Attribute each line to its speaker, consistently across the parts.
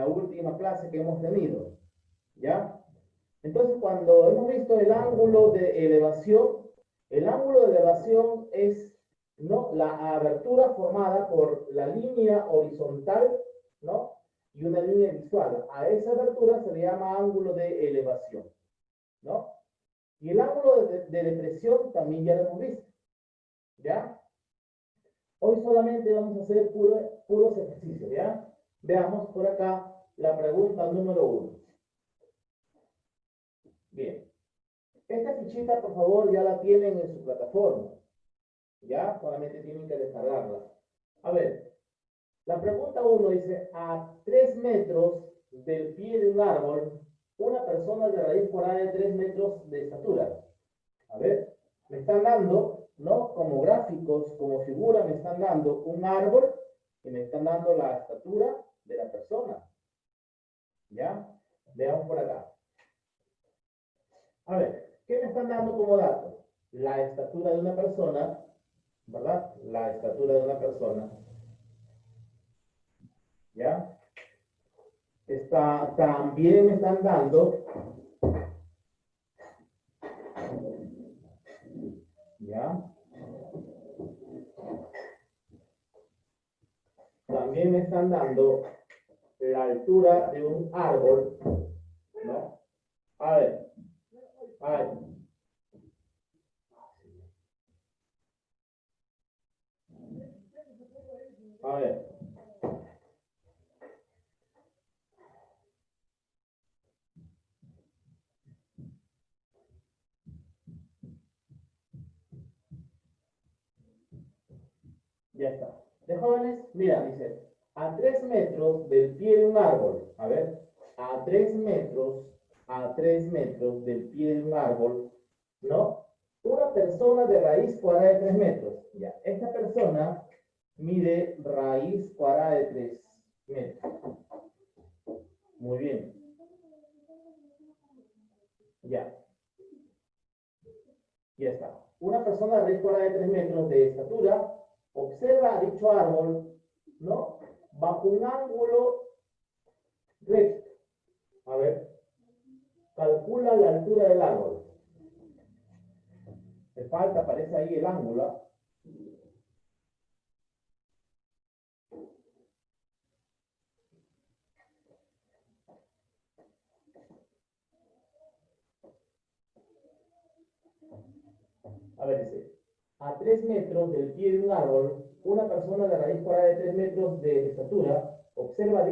Speaker 1: la última clase que hemos tenido, ¿ya? Entonces, cuando hemos visto el ángulo de elevación es, ¿no?, la abertura formada por la línea horizontal, ¿no?, y una línea visual. A esa abertura se le llama ángulo de elevación, ¿no? Y el ángulo de depresión también ya lo hemos visto, ¿ya? Hoy solamente vamos a hacer puros ejercicios, ¿ya? Veamos por acá la pregunta número 1. Bien. Esta fichita, por favor, ya la tienen en su plataforma. Ya, solamente tienen que descargarla. A ver, la pregunta 1 dice, a 3 metros del pie de un árbol, una persona de raíz cuadrada de 3 metros de estatura. A ver, me están dando, ¿no? Como gráficos, como figura, me están dando un árbol y me están dando la estatura de la persona. ¿Ya? Veamos por acá. A ver, ¿qué me están dando como dato? La estatura de una persona, ¿verdad? La estatura de una persona. ¿Ya? También me están dando, ¿ya? También me están dando la altura de un árbol, ¿no? A ver, a ver. Ya está. De jóvenes, mira, dice, a 3 metros del pie de un árbol, a ver, a 3 metros del pie de un árbol, ¿no? Una persona de raíz cuadrada de 3 metros. Ya, esta persona mide raíz cuadrada de 3 metros. Muy bien. Ya. Ya está. Una persona de raíz cuadrada de 3 metros de estatura observa a dicho árbol, ¿no?, bajo un ángulo recto. A ver, calcula la altura del árbol. Me falta, aparece ahí el ángulo. A ver, dice, a 3 metros del pie de un árbol, una persona de raíz cuadrada de 3 metros de estatura observa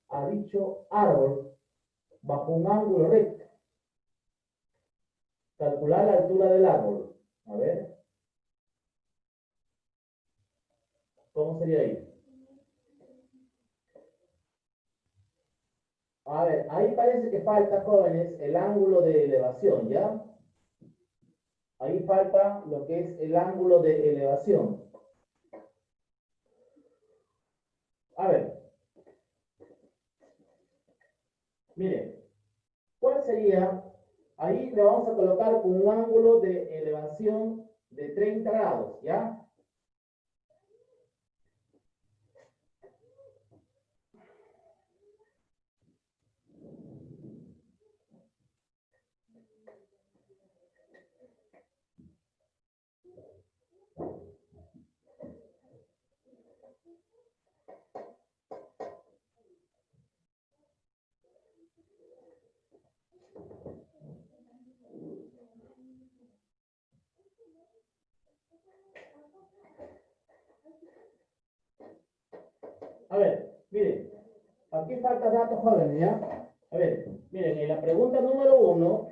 Speaker 1: a dicho árbol bajo un ángulo recto. Calcular la altura del árbol. A ver. ¿Cómo sería ahí? A ver, ahí parece que falta, jóvenes, el ángulo de elevación, ¿ya? Ahí falta lo que es el ángulo de elevación. A ver. Miren, ¿cuál sería? Ahí le vamos a colocar un ángulo de elevación de 30 grados, ¿ya? A ver, miren, aquí falta datos jóvenes, ¿ya? A ver, miren, en la pregunta número 1,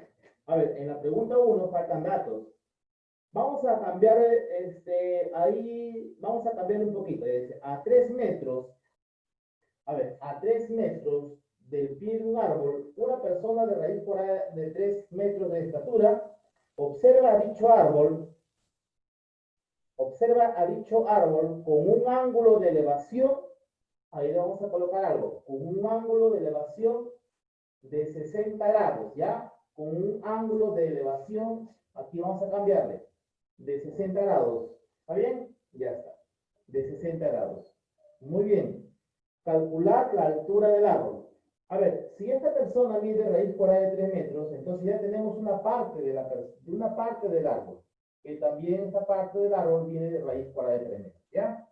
Speaker 1: a ver, en la pregunta 1 faltan datos. Vamos a cambiar, ahí, vamos a cambiar un poquito. Dice, a 3 metros, a ver, a 3 metros del pie de un árbol, una persona de raíz cuadrada de 3 metros de estatura observa a dicho árbol con un ángulo de elevación, ahí le vamos a colocar algo, con un ángulo de elevación de 60 grados, ¿ya? Con un ángulo de elevación, aquí vamos a cambiarle, de 60 grados. ¿Está bien? Ya está. De 60 grados. Muy bien. Calcular la altura del árbol. A ver, si esta persona mide raíz cuadrada de 3 metros, entonces ya tenemos una parte de una parte del árbol, que también esta parte del árbol viene de raíz cuadrada de 3 metros, ¿ya?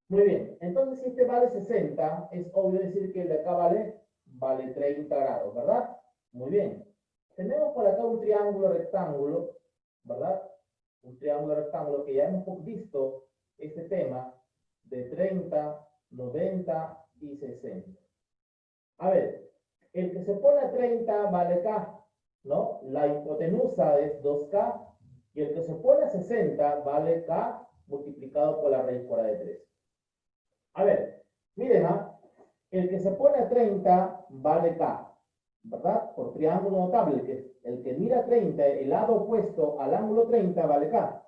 Speaker 1: Muy bien, entonces si este vale 60, es obvio decir que el de acá vale 30 grados, ¿verdad? Muy bien. Tenemos por acá un triángulo rectángulo, ¿verdad? Un triángulo rectángulo que ya hemos visto este tema de 30, 90 y 60. A ver, el que se pone a 30 vale K, ¿no? La hipotenusa es 2K y el que se pone a 60 vale K multiplicado por la raíz cuadrada de 3. A ver, miren, el que se pone a 30 vale K, ¿verdad? Por triángulo notable, el que mira 30, el lado opuesto al ángulo 30 vale K,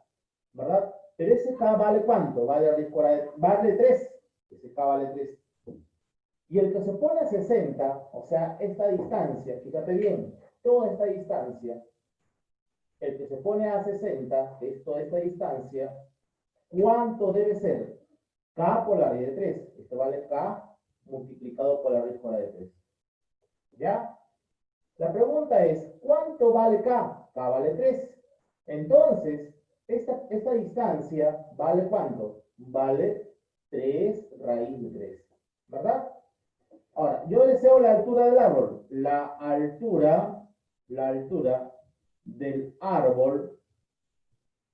Speaker 1: ¿verdad? Pero ese K vale ¿cuánto? Vale 3. Ese K vale 3. Y el que se pone a 60, o sea, esta distancia, fíjate bien, toda esta distancia, el que se pone a 60, que es toda esta distancia, ¿cuánto debe ser? K por la raíz de 3. Esto vale K multiplicado por la raíz cuadrada de 3. ¿Ya? La pregunta es, ¿cuánto vale K? K vale 3. Entonces, esta distancia vale ¿cuánto? Vale 3 raíz de 3. ¿Verdad? Ahora, yo deseo la altura del árbol. La altura del árbol,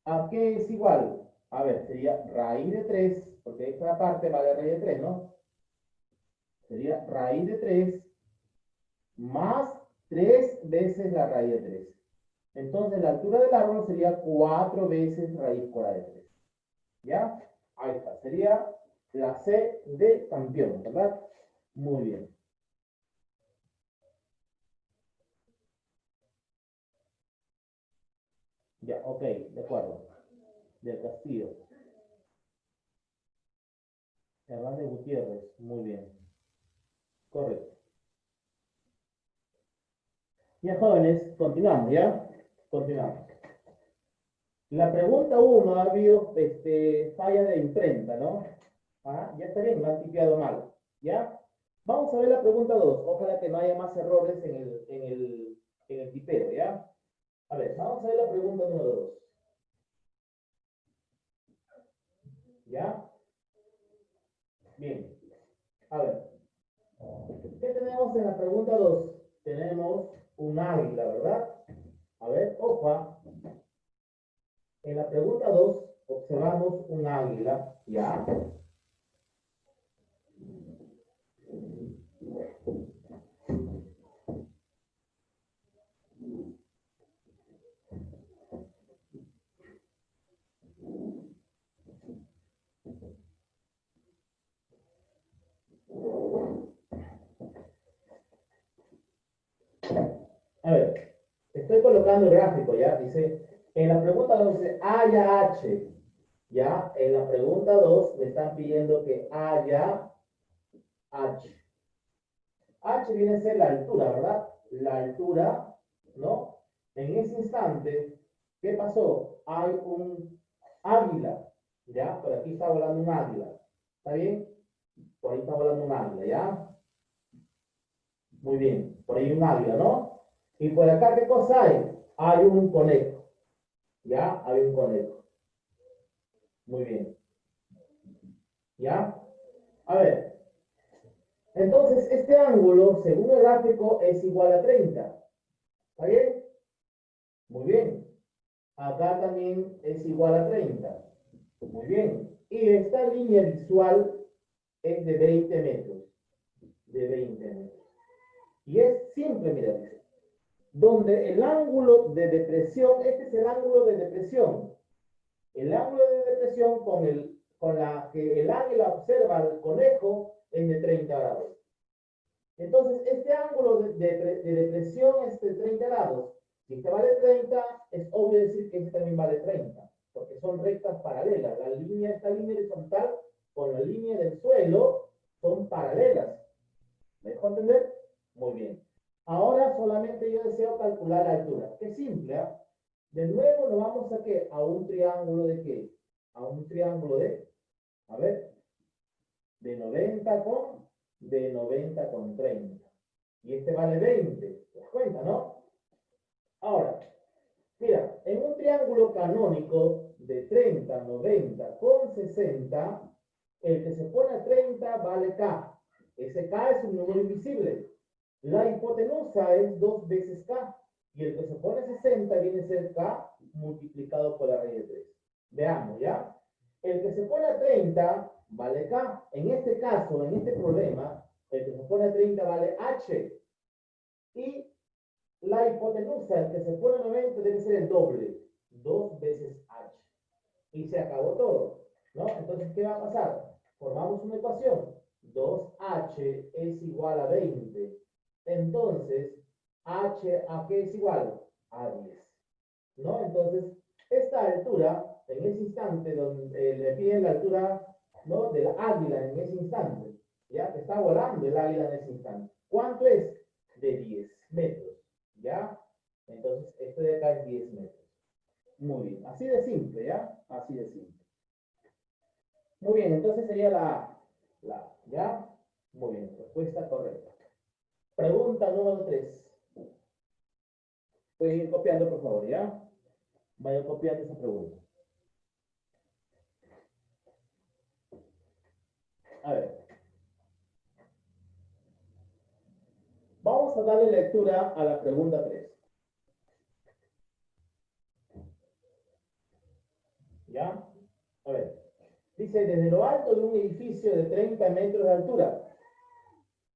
Speaker 1: ¿a qué es igual? A ver, sería raíz de 3, porque esta parte vale raíz de 3, ¿no? Sería raíz de 3 más 3 veces la raíz de 3. Entonces, la altura del árbol sería 4 veces raíz cuadrada de 3. ¿Ya? Ahí está. Sería la C de campeón, ¿verdad? Muy bien. Ya, ok, de acuerdo. Del Castillo. Hernández Gutiérrez, muy bien. Correcto. Ya, jóvenes, continuamos, ¿ya? Continuamos. La pregunta 1 ha habido falla de imprenta, ¿no? Ah, ya está bien, lo han tipeado mal, ¿ya? Vamos a ver la pregunta 2. Ojalá que no haya más errores en el tipeo, ¿ya? A ver, vamos a ver la pregunta número 2. ¿Ya? Bien. A ver, ¿qué tenemos en la pregunta 2? Tenemos un águila, ¿verdad? A ver, opa. En la pregunta 2 observamos un águila, ¿ya? A ver, estoy colocando el gráfico, ¿ya? Dice, en la pregunta 2 dice haya H, ¿ya? En la pregunta 2 me están pidiendo que haya H. H viene a ser la altura, ¿verdad? La altura, ¿no? En ese instante, ¿qué pasó? Hay un águila, ¿ya? Por aquí está volando un águila. ¿Está bien? Por ahí está volando un águila, ¿ya? Muy bien. Por ahí un águila, ¿no? Y por acá, ¿qué cosa hay? Hay un conejo. ¿Ya? Hay un conejo. Muy bien. ¿Ya? A ver. Entonces, este ángulo, según el gráfico, es igual a 30. ¿Está bien? Muy bien. Acá también es igual a 30. Muy bien. Y esta línea visual es de 20 metros. De 20 metros. Y es simple, mira, dice. Donde el ángulo de depresión, este es el ángulo de depresión. El ángulo de depresión con la que el águila observa al conejo es de 30 grados. Entonces, este ángulo de depresión es de 30 grados. Si este vale 30, es obvio decir que este también vale 30, porque son rectas paralelas. Esta línea horizontal con la línea del suelo son paralelas. ¿Me dejo entender? Muy bien. Ahora solamente yo deseo calcular la altura. Qué simple, ¿eh? De nuevo nos vamos a qué? A un triángulo de qué? A un triángulo de, a ver, de 90 con de 90 con 30. Y este vale 20. ¿Te das cuenta, no? Ahora, mira, en un triángulo canónico de 30, 90 con 60, el que se pone a 30 vale K. Ese K es un número invisible. La hipotenusa es 2 veces K. Y el que se pone a 60 viene a ser K multiplicado por la raíz de 3. Veamos, ¿ya? El que se pone a 30 vale K. En este caso, en este problema, el que se pone a 30 vale H. Y la hipotenusa, el que se pone a 90, debe ser el doble. 2 veces H. Y se acabó todo, ¿no? Entonces, ¿qué va a pasar? Formamos una ecuación. 2H es igual a 20. Entonces, H a qué es igual? A 10. ¿No? Entonces, esta altura, en ese instante, donde le piden la altura, ¿no?, del águila en ese instante, ¿ya? Que está volando el águila en ese instante. ¿Cuánto es? De 10 metros, ¿ya? Entonces, esto de acá es 10 metros. Muy bien, así de simple, ¿ya? Así de simple. Muy bien, entonces sería ¿ya? Muy bien, respuesta correcta. Pregunta número 3. Pueden ir copiando, por favor, ¿ya? Vayan copiando esa pregunta. A ver. Vamos a darle lectura a la pregunta 3. ¿Ya? A ver. Dice, desde lo alto de un edificio de 30 metros de altura.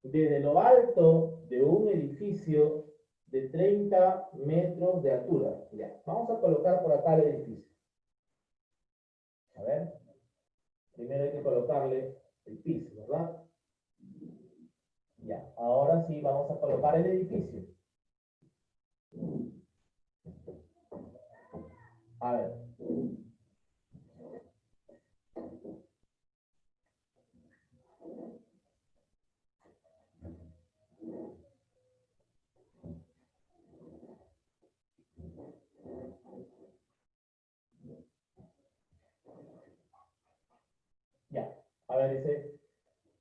Speaker 1: Desde lo alto de un edificio de 30 metros de altura. Ya. Vamos a colocar por acá el edificio. A ver. Primero hay que colocarle el piso, ¿verdad? Ya. Ahora sí vamos a colocar el edificio. A ver. Ya. A ver, dice,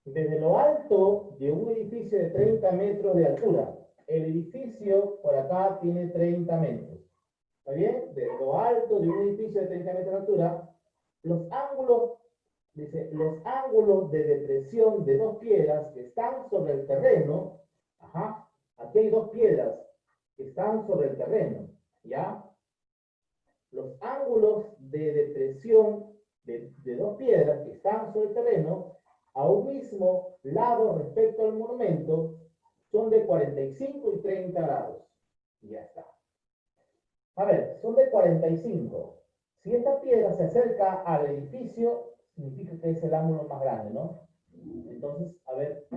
Speaker 1: desde lo alto de un edificio de 30 metros de altura. El edificio por acá tiene 30 metros. ¿Está bien? Desde lo alto de un edificio de 30 metros de altura, los ángulos, dice, los ángulos de depresión de dos piedras que están sobre el terreno, ajá, aquí hay dos piedras que están sobre el terreno, ¿ya? Los ángulos de depresión de dos piedras que están sobre el terreno a un mismo lado respecto al monumento son de 45 y 30 grados. Y ya está. A ver, son de 45. Si esta piedra se acerca al edificio, significa que es el ángulo más grande, ¿no? Entonces, a ver,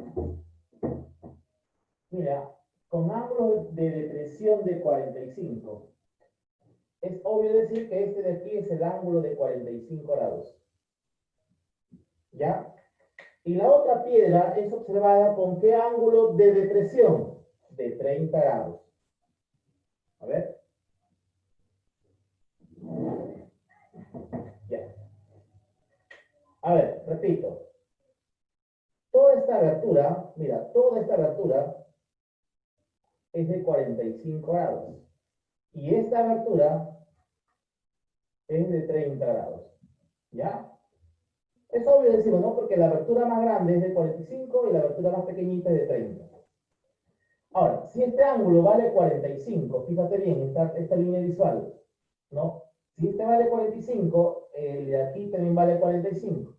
Speaker 1: mira, con ángulo de depresión de 45, es obvio decir que este de aquí es el ángulo de 45 grados. ¿Ya? Y la otra piedra es observada con qué ángulo de depresión? De 30 grados. A ver. Ya. A ver, repito. Toda esta abertura, mira, toda esta abertura es de 45 grados. Y esta abertura es de 30 grados. ¿Ya? Es obvio decirlo, ¿no? Porque la abertura más grande es de 45 y la abertura más pequeñita es de 30. Ahora, si este ángulo vale 45, fíjate bien, esta línea visual, ¿no? Si este vale 45, el de aquí también vale 45.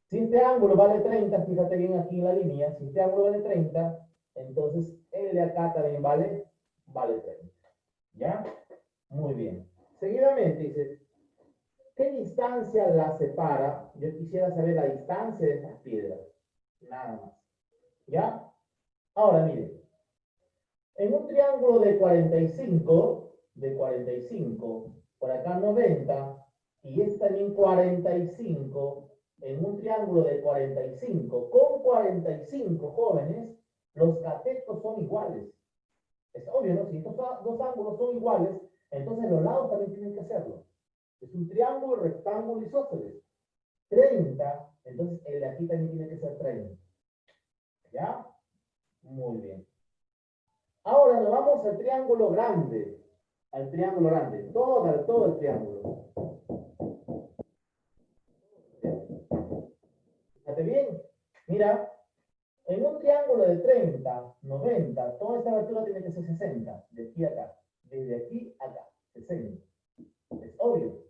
Speaker 1: Si este ángulo vale 30, fíjate bien aquí en la línea, si este ángulo vale 30, entonces el de acá también vale 30. ¿Ya? Muy bien. Seguidamente dice, ¿qué distancia la separa? Yo quisiera saber la distancia de estas piedras. Nada más. ¿Ya? Ahora, miren. En un triángulo de 45, por acá 90, y es también 45, en un triángulo de 45, con 45 jóvenes, los catetos son iguales. Es obvio, ¿no? Si estos dos ángulos son iguales, entonces los lados también tienen que hacerlo. Es un triángulo, rectángulo, isósceles. 30, entonces el de aquí también tiene que ser 30. ¿Ya? Muy bien. Ahora nos vamos al triángulo grande. Al triángulo grande. Todo el triángulo. Fíjate bien. Mira, en un triángulo de 30, 90, toda esta altura tiene que ser 60. De aquí a acá. Desde aquí a acá. 60. Es obvio.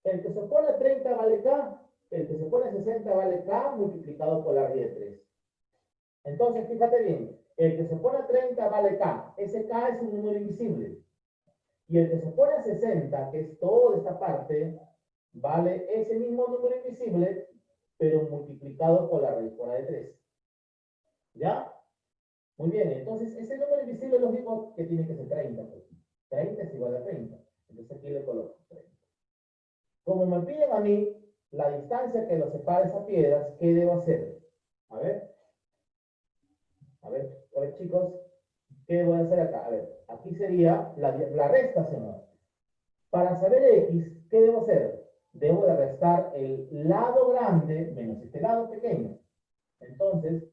Speaker 1: El que se pone 30 vale K. El que se pone 60 vale K multiplicado por la raíz de 3. Entonces, fíjate bien. El que se pone 30 vale K. Ese K es un número invisible. Y el que se pone a 60, que es toda esta parte, vale ese mismo número invisible, pero multiplicado por la raíz cuadrada de 3. ¿Ya? Muy bien, entonces ese número invisible lógico que tiene que ser 30. Pues. 30 es igual a 30. Entonces aquí le coloco 30. Como me piden a mí la distancia que los separa esas piedras, ¿qué debo hacer? A ver, a ver chicos, ¿qué voy a hacer acá? A ver, aquí sería la resta, señor. Para saber X, ¿qué debo hacer? Debo de restar el lado grande menos este lado pequeño. Entonces,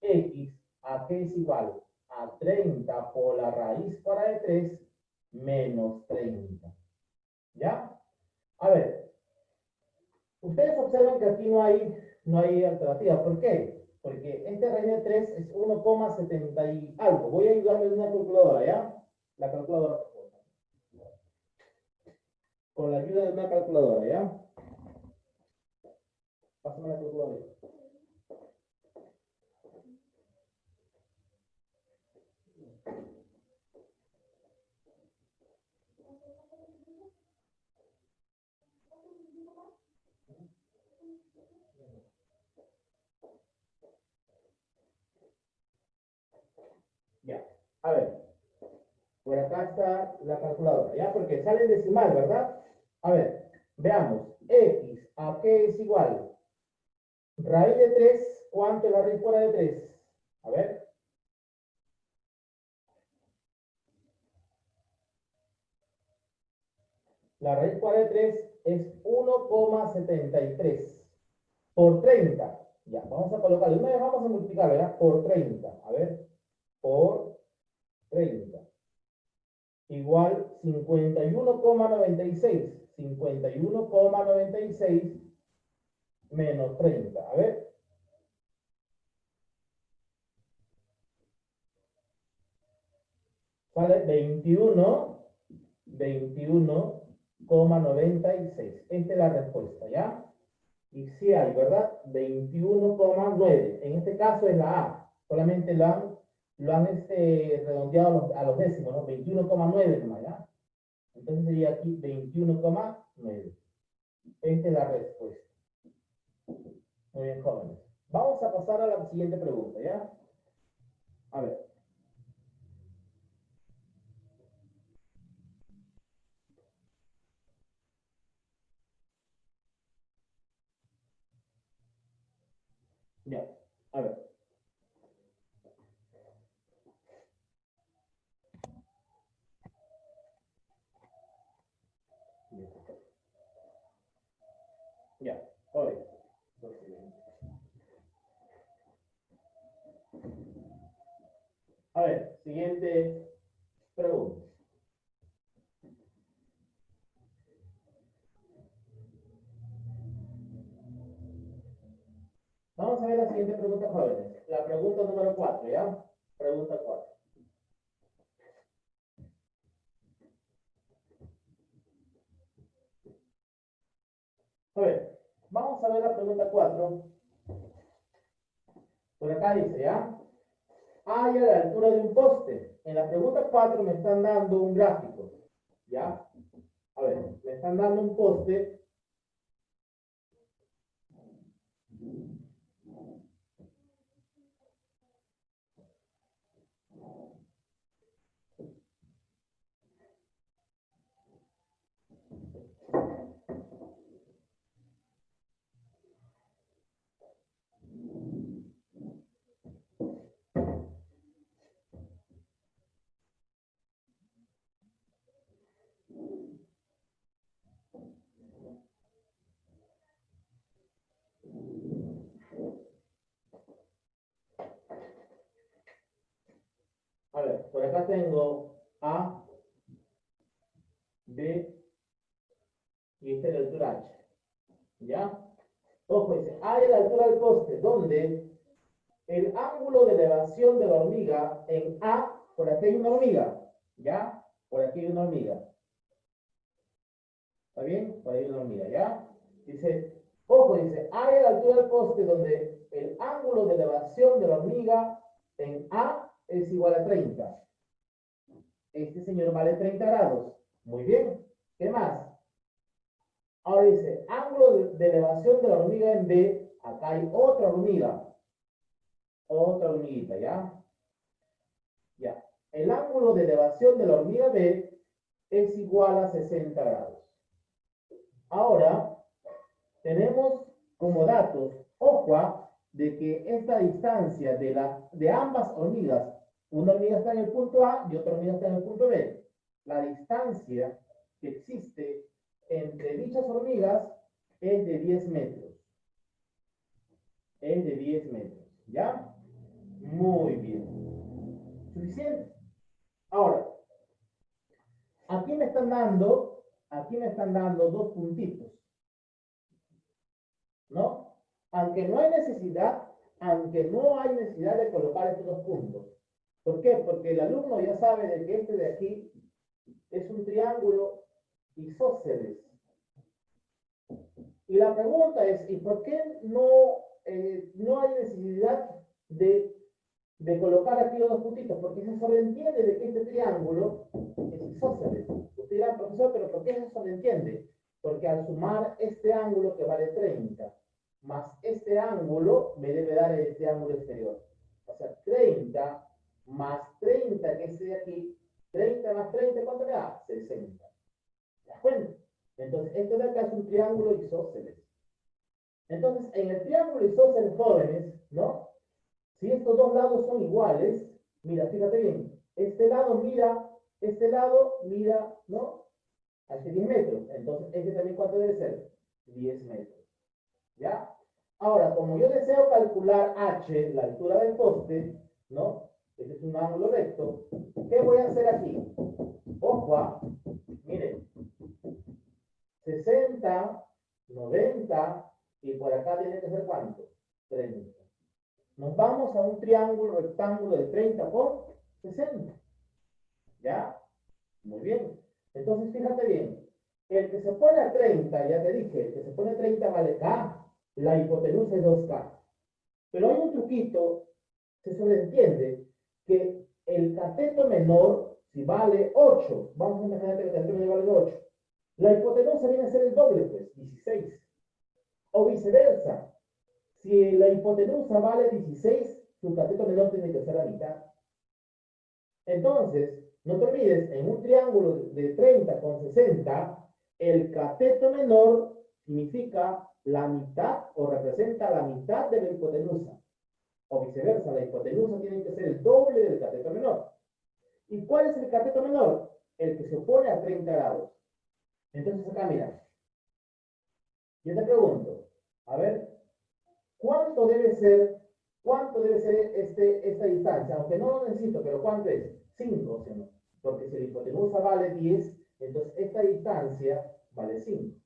Speaker 1: X, ¿a qué es igual? A 30 por la raíz cuadrada de 3 menos 30. ¿Ya? A ver, ustedes observan que aquí no hay alternativa. ¿Por qué? Porque esta raíz de 3 es 1,70 y algo. Voy a ayudarme de una calculadora, ¿ya? La calculadora. Con la ayuda de una calculadora, ¿ya? Pásame la calculadora. Ya. A ver, por acá está la calculadora, ¿ya? Porque sale decimal, ¿verdad? A ver, veamos. X, ¿a qué es igual? Raíz de 3, ¿cuánto es la raíz fuera de 3? A ver. La raíz cuadrada de 3 es 1,73 por 30. Ya, vamos a colocarle. Una vez vamos a multiplicar, ¿verdad? Por 30. A ver, por 30. Igual 51,96. 51,96 menos 30. A ver. Sale 21,96. Esta es la respuesta, ¿ya? Y si hay, ¿verdad? 21,9. En este caso es la A. Solamente lo han redondeado a los décimos, ¿no? 21,9 nomás, ¿ya? Entonces sería aquí 21,9. Esta es la respuesta. Muy bien, jóvenes. Vamos a pasar a la siguiente pregunta, ¿ya? A ver. Ya. A ver. Ya. A ver. A ver, siguiente pregunta. Vamos a ver la siguiente pregunta, jóvenes. La pregunta número 4, ¿ya? Pregunta 4. A ver, vamos a ver la pregunta 4. Por acá dice, ¿ya? Hay a la altura de un poste. En la pregunta 4 me están dando un gráfico, ¿ya? A ver, me están dando un poste. acá tengo A, B, y esta es la altura H. ¿Ya? Ojo, dice, A es la altura del poste, donde el ángulo de elevación de la hormiga en A, por aquí hay una hormiga, ¿ya? Por aquí hay una hormiga. ¿Está bien? Por ahí hay una hormiga, ¿ya? Dice, ojo, dice, A es la altura del poste, donde el ángulo de elevación de la hormiga en A es igual a 30. Este señor vale 30 grados. Muy bien. ¿Qué más? Ahora dice, ángulo de elevación de la hormiga en B. Acá hay otra hormiga. Otra hormiguita, ¿ya? Ya. El ángulo de elevación de la hormiga B es igual a 60 grados. Ahora, tenemos como datos, ojo, de que esta distancia de ambas hormigas, una hormiga está en el punto A y otra hormiga está en el punto B. La distancia que existe entre dichas hormigas es de 10 metros. Es de 10 metros. ¿Ya? Muy bien. Suficiente. Ahora, aquí me están dando dos puntitos. ¿No? Aunque no hay necesidad de colocar estos dos puntos. ¿Por qué? Porque el alumno ya sabe de que este de aquí es un triángulo isósceles. Y la pregunta es, ¿y por qué no hay necesidad de colocar aquí los dos puntitos? Porque se sobreentiende de que este triángulo es isósceles. Usted dirá, profesor, ¿pero por qué se sobreentiende? Porque al sumar este ángulo que vale 30, más este ángulo me debe dar este ángulo exterior. O sea, 30 más 30, que es de aquí, 30 más 30, ¿cuánto me da? 60. ¿Te das cuenta? Entonces, esto de acá es un triángulo isósceles. Entonces, en el triángulo isósceles, jóvenes, ¿no? Si estos dos lados son iguales, mira, fíjate bien, este lado mira, ¿no? Hace 10 metros. Entonces, este también, ¿cuánto debe ser? 10 metros. ¿Ya? Ahora, como yo deseo calcular H, la altura del poste, ¿no? Este es un ángulo recto. ¿Qué voy a hacer aquí? Ojo, miren, 60, 90, y por acá tiene que ser ¿cuánto? 30. Nos vamos a un triángulo rectángulo de 30 por 60. ¿Ya? Muy bien. Entonces, fíjate bien. El que se pone a 30, ya te dije, el que se pone a 30 vale K. La hipotenusa es 2K. Pero hay un truquito, se sobreentiende que el cateto menor, si vale 8, vamos a imaginar que el cateto menor vale 8, la hipotenusa viene a ser el doble, pues, 16. O viceversa, si la hipotenusa vale 16, su cateto menor tiene que ser la mitad. Entonces, no te olvides, en un triángulo de 30 con 60, el cateto menor significa la mitad o representa la mitad de la hipotenusa. O viceversa, la hipotenusa tiene que ser el doble del cateto menor. ¿Y cuál es el cateto menor? El que se opone a 30 grados. Entonces acá, mira, yo te pregunto, a ver, ¿cuánto debe ser esta distancia? Aunque no lo necesito, pero ¿cuánto es? 5, ¿sí? Porque si la hipotenusa vale 10, entonces esta distancia vale 5.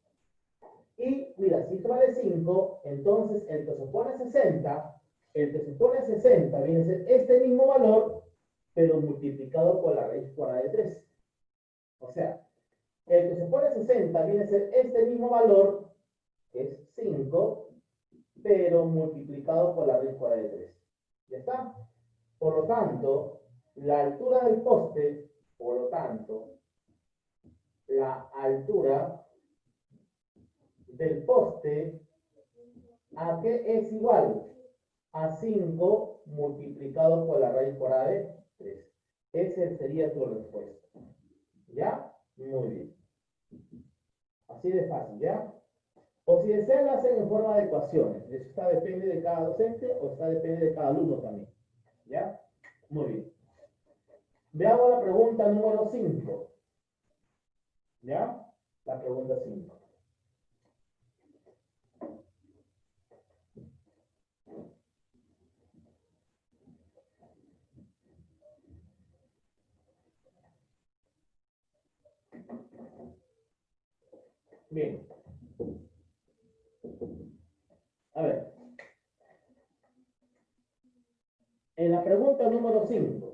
Speaker 1: Y mira, si esto vale 5, entonces el que se opone a 60, viene a ser este mismo valor, pero multiplicado por la raíz cuadrada de 3. O sea, el que se opone a 60 viene a ser este mismo valor, que es 5, pero multiplicado por la raíz cuadrada de 3. ¿Ya está? Por lo tanto, la altura del poste, la altura del poste, ¿a qué es igual? A 5 multiplicado por la raíz cuadrada de 3. Esa sería tu respuesta. ¿Ya? Muy bien. Así de fácil, ¿ya? O si desean, la hacen en forma de ecuaciones. Eso está depende de cada docente o está depende de cada alumno también. ¿Ya? Muy bien. Veamos la pregunta número 5. ¿Ya? La pregunta 5. Bien. A ver. En la pregunta número 5.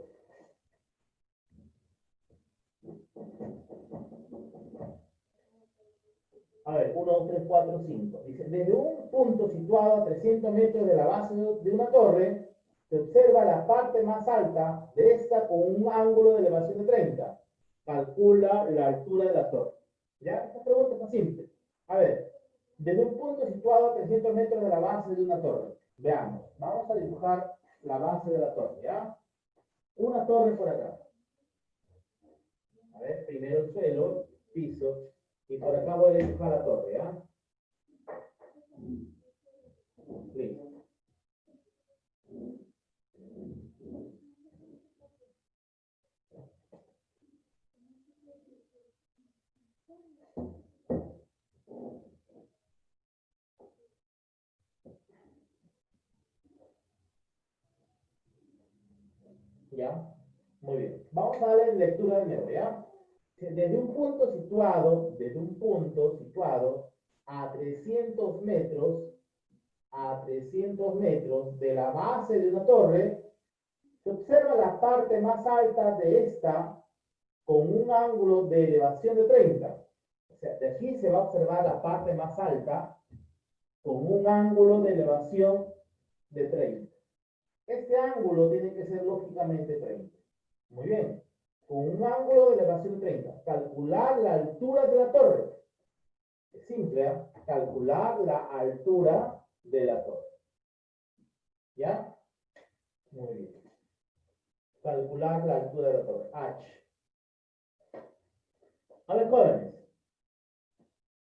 Speaker 1: A ver, 1, 2, 3, 4, 5. Dice, desde un punto situado a 300 metros de la base de una torre, se observa la parte más alta de esta con un ángulo de elevación de 30. Calcula la altura de la torre. ¿Ya? Esta pregunta está simple. A ver, desde un punto situado a 300 metros de la base de una torre. Veamos, vamos a dibujar la base de la torre, ¿ya? Una torre por acá. A ver, primero el suelo, piso, y por acá voy a dibujar la torre, ¿ya? Listo. ¿Ya? Muy bien. Vamos a darle lectura de nuevo, ¿ya? Desde un punto situado a 300 metros de la base de una torre, se observa la parte más alta de esta con un ángulo de elevación de 30. O sea, de aquí se va a observar la parte más alta con un ángulo de elevación de 30. Este ángulo tiene que ser lógicamente 30. Muy bien. Con un ángulo de elevación de 30. Calcular la altura de la torre. Es simple, ¿eh? Calcular la altura de la torre. ¿Ya? Muy bien. Calcular la altura de la torre. H. A ver, jóvenes.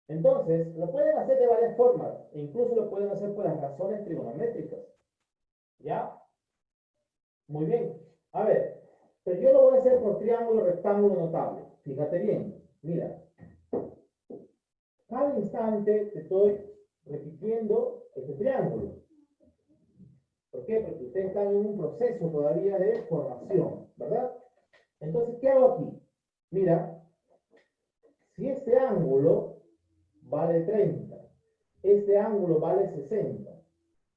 Speaker 1: Entonces, lo pueden hacer de varias formas. E incluso lo pueden hacer por las razones trigonométricas. ¿Ya? Muy bien. A ver, pero yo lo voy a hacer por triángulo, rectángulo, notable. Fíjate bien. Mira. Cada instante te estoy repitiendo este triángulo. ¿Por qué? Porque ustedes están en un proceso todavía de formación, ¿verdad? Entonces, ¿qué hago aquí? Mira, si este ángulo vale 30, este ángulo vale 60,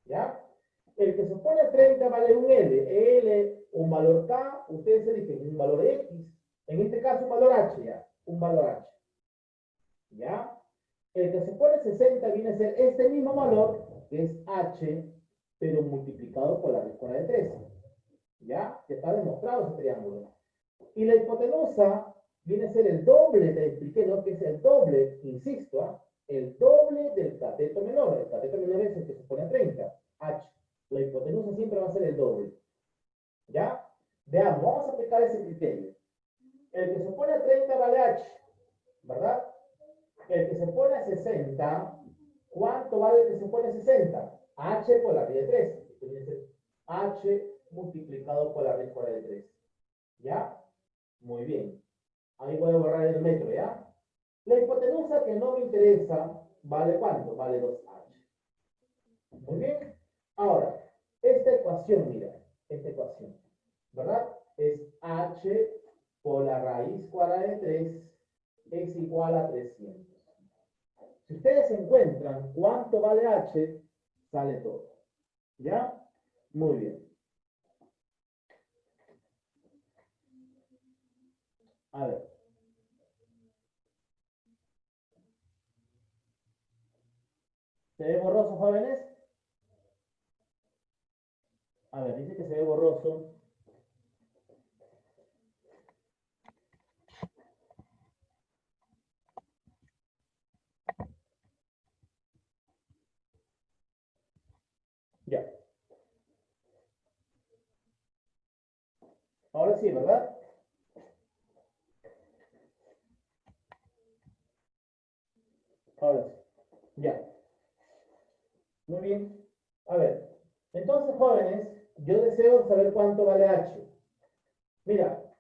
Speaker 1: ¿ya? El que se pone a 30 vale un L, un valor K, ustedes eligen un valor X, en este caso un valor H, ¿ya? Un valor H, ¿ya? El que se pone 60 viene a ser este mismo valor, que es H, pero multiplicado por la raíz cuadrada de 3. ¿Ya? Que está demostrado ese triángulo. Y la hipotenusa viene a ser el doble, te expliqué, ¿no? Que es el doble, insisto, ¿eh? El doble del cateto menor. El cateto menor es el que se pone a 30, H. La hipotenusa siempre va a ser el doble. ¿Ya? Veamos, vamos a aplicar ese criterio. El que se pone a 30 vale H, ¿verdad? El que se pone a 60, ¿cuánto vale el que se pone a 60? H por la raíz de 3. H multiplicado por la raíz cuadrada de 3. ¿Ya? Muy bien. Ahí voy a borrar el metro, ¿ya? La hipotenusa que no me interesa, ¿vale cuánto? Vale 2H. Muy bien. Ahora, esta ecuación, mira, esta ecuación, ¿verdad? Es H por la raíz cuadrada de 3 es igual a 300. Si ustedes encuentran cuánto vale H, sale todo. ¿Ya? Muy bien. A ver. ¿Se ve borroso, jóvenes? A ver, dice que se ve borroso. Ya. Ahora sí, ¿verdad? Ahora sí. Ya. Muy bien. A ver. Entonces, jóvenes, yo deseo saber cuánto vale H. Mira,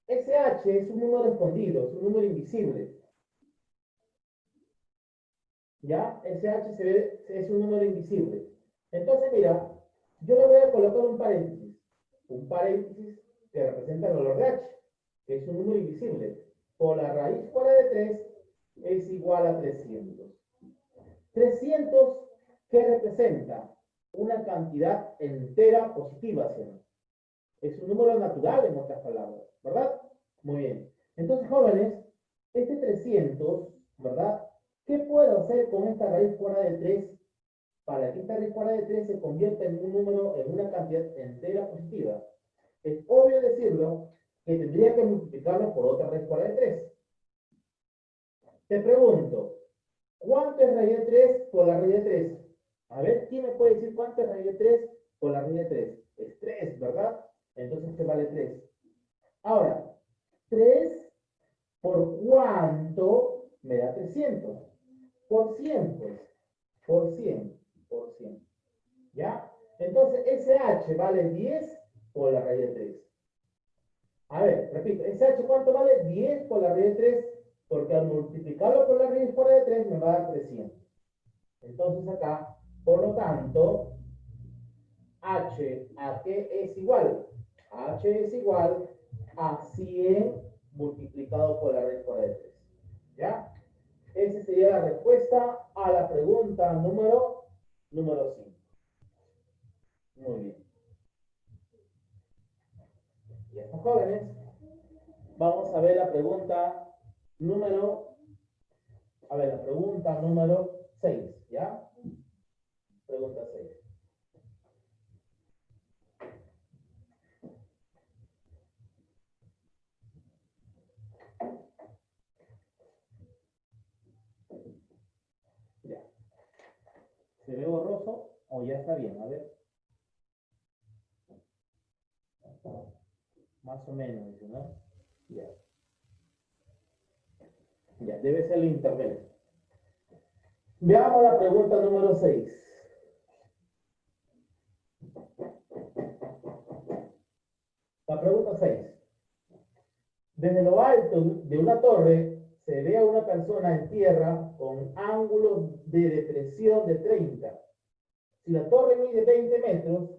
Speaker 1: ese H es un número escondido, es un número invisible. ¿Ya? Ese H se ve, es un número invisible. Entonces, mira, yo le voy a colocar un paréntesis. Un paréntesis que representa el valor de H, que es un número invisible. Por la raíz cuadrada de 3 es igual a 300. 300, ¿qué representa? Una cantidad entera positiva, ¿sí? Es un número natural, en otras palabras, ¿verdad? Muy bien. Entonces, jóvenes, este 300, ¿verdad? ¿Qué puedo hacer con esta raíz cuadrada de 3 para que esta raíz cuadrada de 3 se convierta en un número, en una cantidad entera positiva? Es obvio decirlo que tendría que multiplicarlo por otra raíz cuadrada de 3. Te pregunto, ¿cuánto es raíz de 3 por la raíz de 3? A ver, ¿quién me puede decir cuánto es raíz de 3 por la raíz de 3? Es 3, ¿verdad? Entonces, ¿qué vale 3? Ahora, 3 por cuánto me da 300. Por 100, pues. Por 100. Por 100. ¿Ya? Entonces, ese h vale 10 por la raíz de 3. A ver, repito, ese h ¿cuánto vale? 10 por la raíz de 3, porque al multiplicarlo por la raíz fuera de 3 me va a dar 300. Entonces acá, por lo tanto, h a qué es igual? H es igual a 100 multiplicado por la raíz fuera de 3. ¿Ya? Esa sería la respuesta a la pregunta número 5. Muy bien. Y estos jóvenes, vamos a ver la pregunta número, la pregunta número 6, ¿ya? Pregunta 6. Ya. ¿Se ve borroso o ya está bien? A ver. Más o menos, dice, ¿no? Ya. Ya, debe ser el internet. Veamos la pregunta número 6. La pregunta 6. Desde lo alto de una torre se ve a una persona en tierra con ángulo de depresión de 30. Si la torre mide 20 metros,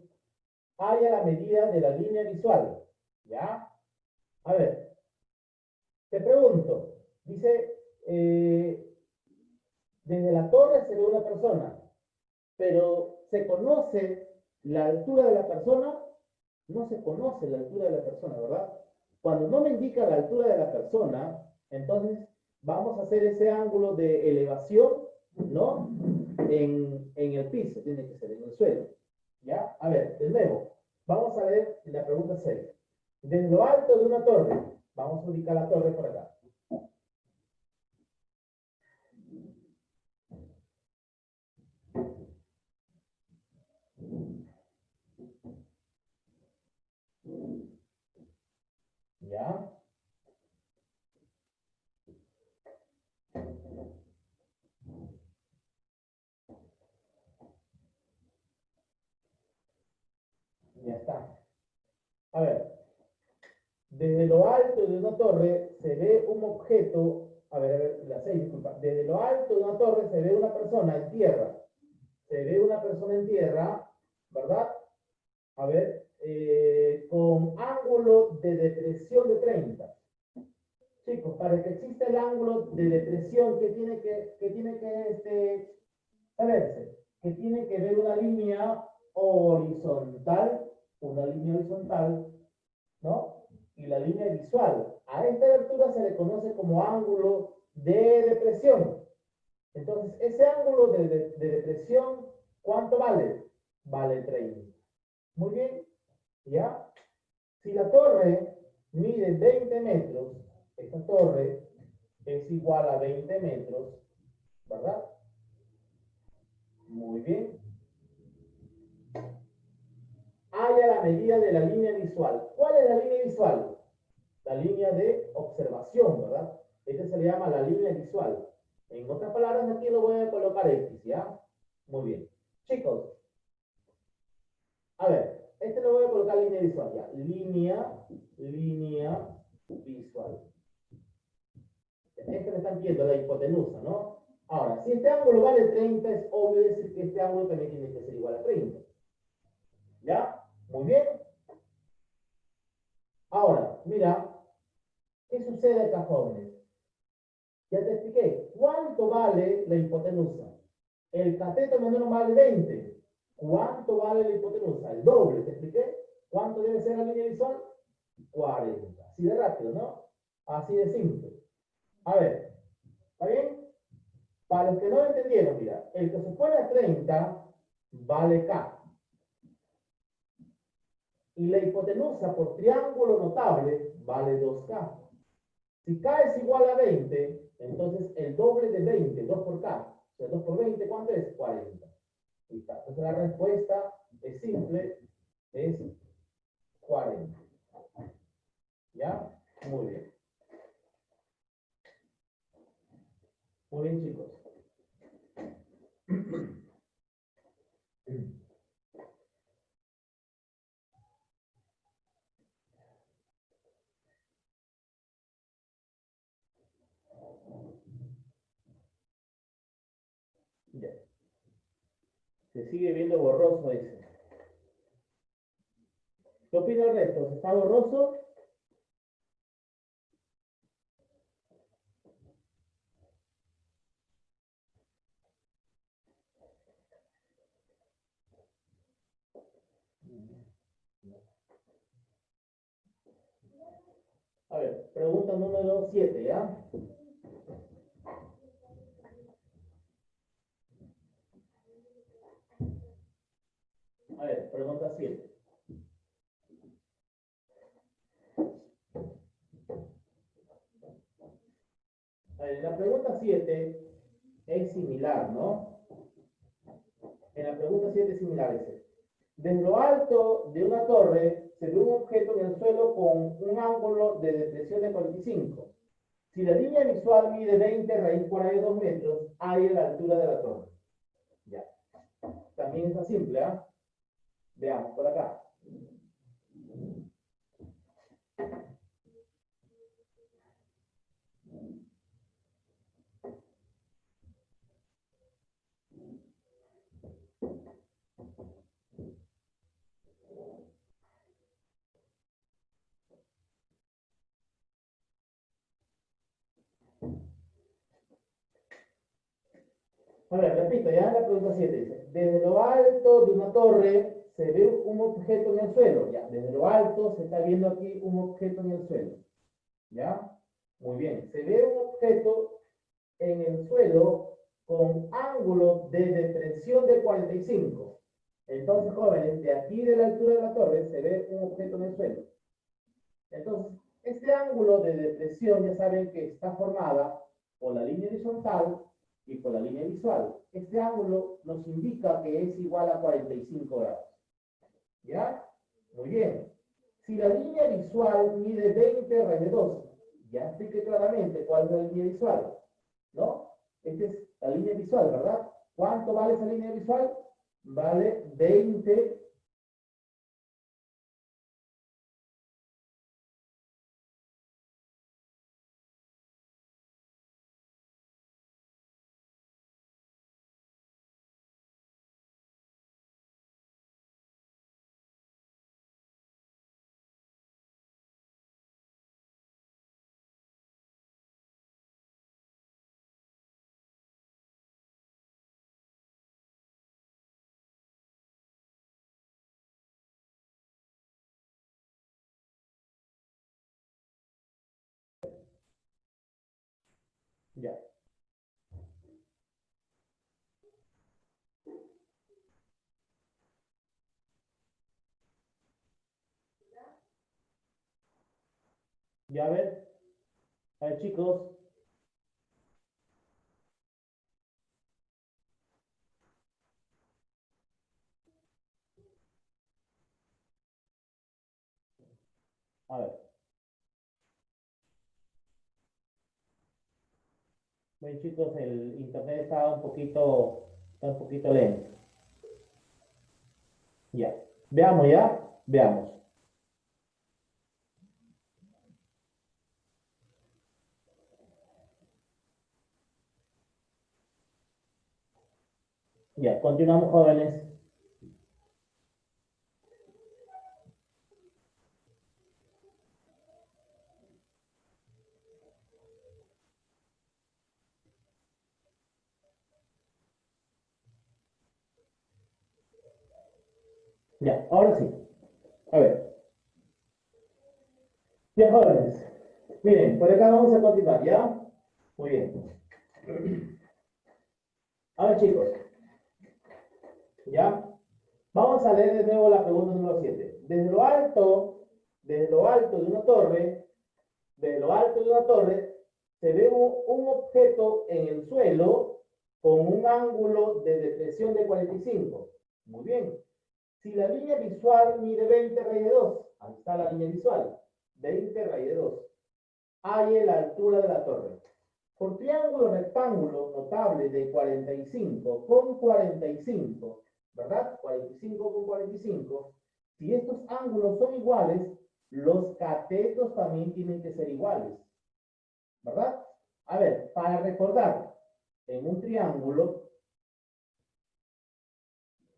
Speaker 1: haya la medida de la línea visual. ¿Ya? A ver, te pregunto. Dice, desde la torre se ve una persona, pero ¿se conoce la altura de la persona? No se conoce la altura de la persona, ¿verdad? Cuando no me indica la altura de la persona, entonces vamos a hacer ese ángulo de elevación, ¿no? En el piso, tiene que ser en el suelo. ¿Ya? A ver, de nuevo, vamos a ver la pregunta 6. Desde lo alto de una torre, vamos a ubicar la torre por acá. ¿Ya? Ya está. A ver, desde lo alto de una torre se ve un objeto, la 6, disculpa. Desde lo alto de una torre se ve una persona en tierra. Se ve una persona en tierra, ¿verdad? A ver, con ángulo de depresión de 30. Chicos, para que exista el ángulo de depresión saberse, que tiene que ver una línea horizontal, ¿no? Y la línea visual. A esta altura se le conoce como ángulo de depresión. Entonces, ese ángulo de depresión, ¿cuánto vale? Vale 30. Muy bien, ¿ya? Si la torre mide 20 metros, esta torre es igual a 20 metros, ¿verdad? Muy bien. Haya la medida de la línea visual. ¿Cuál es la línea visual? La línea de observación, ¿verdad? Este se le llama la línea visual. En otras palabras, aquí lo voy a colocar X, ¿ya? Muy bien. Chicos, a ver, este lo voy a colocar línea visual, ¿ya? Línea visual. Este me están viendo la hipotenusa, ¿no? Ahora, si este ángulo vale 30, es obvio decir que este ángulo también tiene que ser igual a 30. ¿Ya? Muy bien. Ahora, mira, ¿qué sucede acá, jóvenes? Ya te expliqué. ¿Cuánto vale la hipotenusa? El cateto menor vale 20. ¿Cuánto vale la hipotenusa? El doble, ¿te expliqué? ¿Cuánto debe ser la línea visual? 40. Así de rápido, ¿no? Así de simple. A ver, ¿está bien? Para los que no entendieron, mira, el que se pone a 30 vale K. Y la hipotenusa por triángulo notable vale 2K. Si K es igual a 20, entonces el doble de 20, 2 por K. O sea, 2 por 20, ¿cuánto es? 40. Y está. Entonces la respuesta es simple, es 40. ¿Ya? Muy bien. Muy bien, chicos. Ya. Se sigue viendo borroso, dice. ¿Qué opina el resto? ¿Se está borroso? A ver, pregunta número 7, ¿ya? A ver, pregunta 7. A ver, la pregunta 7 es similar, ¿no? En la pregunta 7 es similar, dice. Desde lo alto de una torre se ve un objeto en el suelo con un ángulo de depresión de 45. Si la línea visual mide 20 raíz por ahí de 2 metros, hay la altura de la torre. Ya. También está simple, ¿ah? Veamos por acá. A ver, repito, ya la pregunta 7 dice, desde lo alto de una torre se ve un objeto en el suelo. Ya, desde lo alto se está viendo aquí un objeto en el suelo. ¿Ya? Muy bien. Se ve un objeto en el suelo con ángulo de depresión de 45. Entonces, jóvenes, de aquí de la altura de la torre se ve un objeto en el suelo. Entonces, este ángulo de depresión ya saben que está formada por la línea horizontal y por la línea visual. Este ángulo nos indica que es igual a 45 grados. ¿Ya? Muy bien. Si la línea visual mide 20 rayos 12, ya expliqué claramente cuál es la línea visual, ¿no? Esta es la línea visual, ¿verdad? ¿Cuánto vale esa línea visual? Vale 20. Ya. Ya a ver chicos, a ver. Bueno chicos, el internet está un poquito lento. Ya. Veamos ya, veamos. Ya, continuamos jóvenes. Ya, ahora sí. A ver, ya jóvenes. Miren, por acá vamos a continuar, ¿ya? Muy bien. A ver, chicos, ¿ya? Vamos a leer de nuevo la pregunta número 7. Desde lo alto de una torre, de lo alto de una torre, se ve un objeto en el suelo con un ángulo de depresión de 45. Muy bien. Si la línea visual mide 20 raíz de 2, ahí está la línea visual, 20 raíz de 2, hay la altura de la torre. Por triángulo rectángulo notable de 45 con 45, ¿verdad? 45 con 45. Si estos ángulos son iguales, los catetos también tienen que ser iguales, ¿verdad? A ver, para recordar, en un triángulo,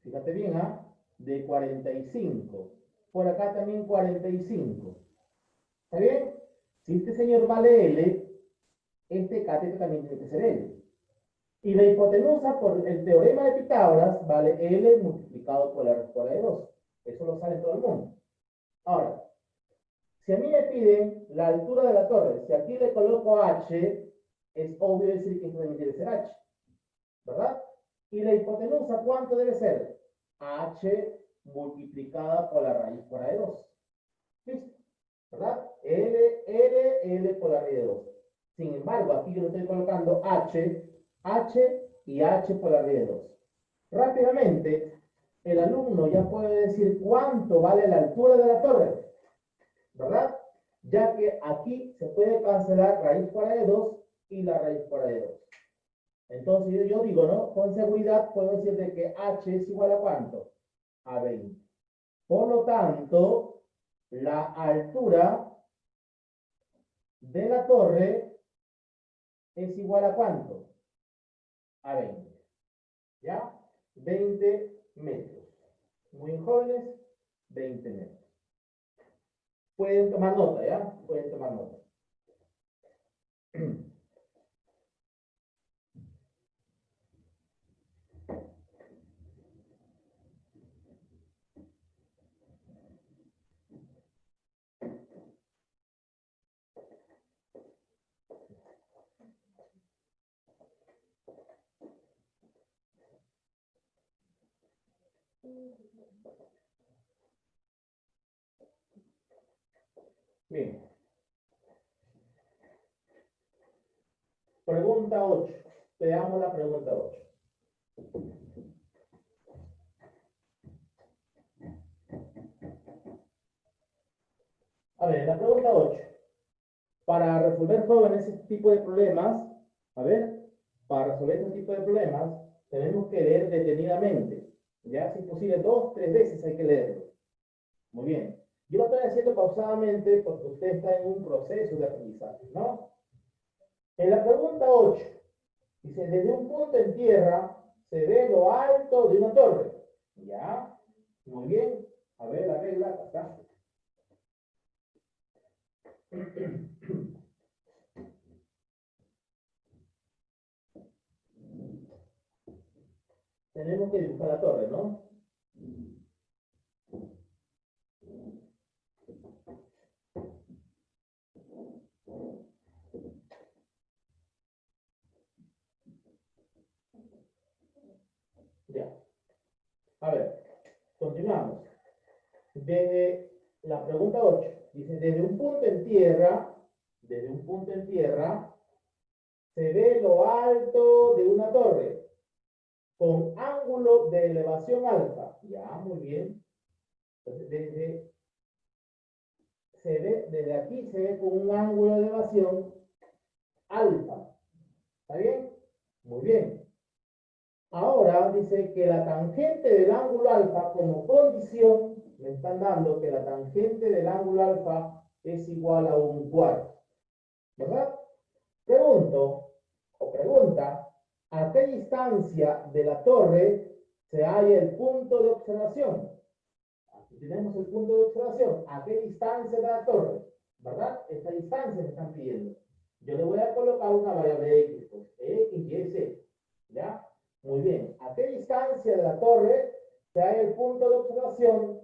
Speaker 1: fíjate bien, ¿ah? De 45. Por acá también 45. ¿Está bien? Si este señor vale L, este cateto también tiene que ser L. Y la hipotenusa por el teorema de Pitágoras vale L multiplicado por la raíz cuadrada de 2. Eso lo sabe todo el mundo. Ahora, si a mí me piden la altura de la torre, si aquí le coloco H, es obvio decir que esto también debe ser H, ¿verdad? Y la hipotenusa, ¿cuánto debe ser? H multiplicada por la raíz cuadrada de 2. ¿Listo? ¿Verdad? L por la raíz de 2. Sin embargo, aquí yo le estoy colocando H y H por la raíz de 2. Rápidamente, el alumno ya puede decir cuánto vale la altura de la torre, ¿verdad? Ya que aquí se puede cancelar raíz cuadrada de 2 y la raíz cuadrada de 2. Entonces yo digo, ¿no? Con seguridad puedo decir de que H es igual a ¿cuánto? A 20. Por lo tanto, la altura de la torre es igual a ¿cuánto? A 20. ¿Ya? 20 metros. Muy jóvenes, 20 metros. Pueden tomar nota, ¿ya? Pueden tomar nota. Bien. Pregunta 8. Veamos la pregunta 8. A ver, la pregunta 8. Para resolver jóvenes este tipo de problemas, a ver, para resolver este tipo de problemas, tenemos que leer detenidamente. Ya, si es posible, 2, 3 veces hay que leerlo. Muy bien. Yo lo estoy haciendo pausadamente porque usted está en un proceso de aprendizaje, ¿no? En la pregunta 8, dice, desde un punto en tierra se ve lo alto de una torre. ¿Ya? Muy bien. A ver la regla, acá. Tenemos que dibujar la torre, ¿no? Ya. A ver, continuamos. Desde la pregunta 8, dice, desde un punto en tierra, se ve lo alto de una torre con ángulo de elevación alfa. Ya, muy bien. Entonces, desde aquí se ve con un ángulo de elevación alfa. ¿Está bien? Muy bien. Ahora dice que la tangente del ángulo alfa como condición, me están dando que la tangente del ángulo alfa es igual a un cuarto. ¿Verdad? Pregunto, o pregunta, ¿a qué distancia de la torre se halla el punto de observación? Aquí tenemos el punto de observación. ¿A qué distancia de la torre? ¿Verdad? Esta distancia me están pidiendo. Yo le voy a colocar una variable X, pues X, Y, Z. ¿Ya? Muy bien. ¿A qué distancia de la torre se halla el punto de observación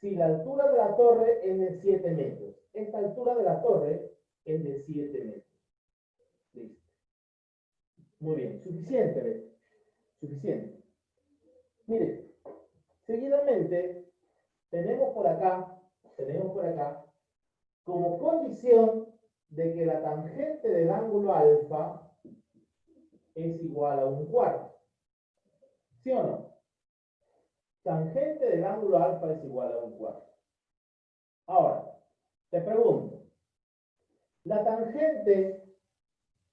Speaker 1: si la altura de la torre es de 7 metros. Esta altura de la torre es de 7 metros. Listo. Muy bien, suficiente, ¿ves? Suficiente. Mire, seguidamente tenemos por acá, como condición de que la tangente del ángulo alfa es igual a 1/4. ¿Sí o no? Tangente del ángulo alfa es igual a 1/4. Ahora, te pregunto, la tangente,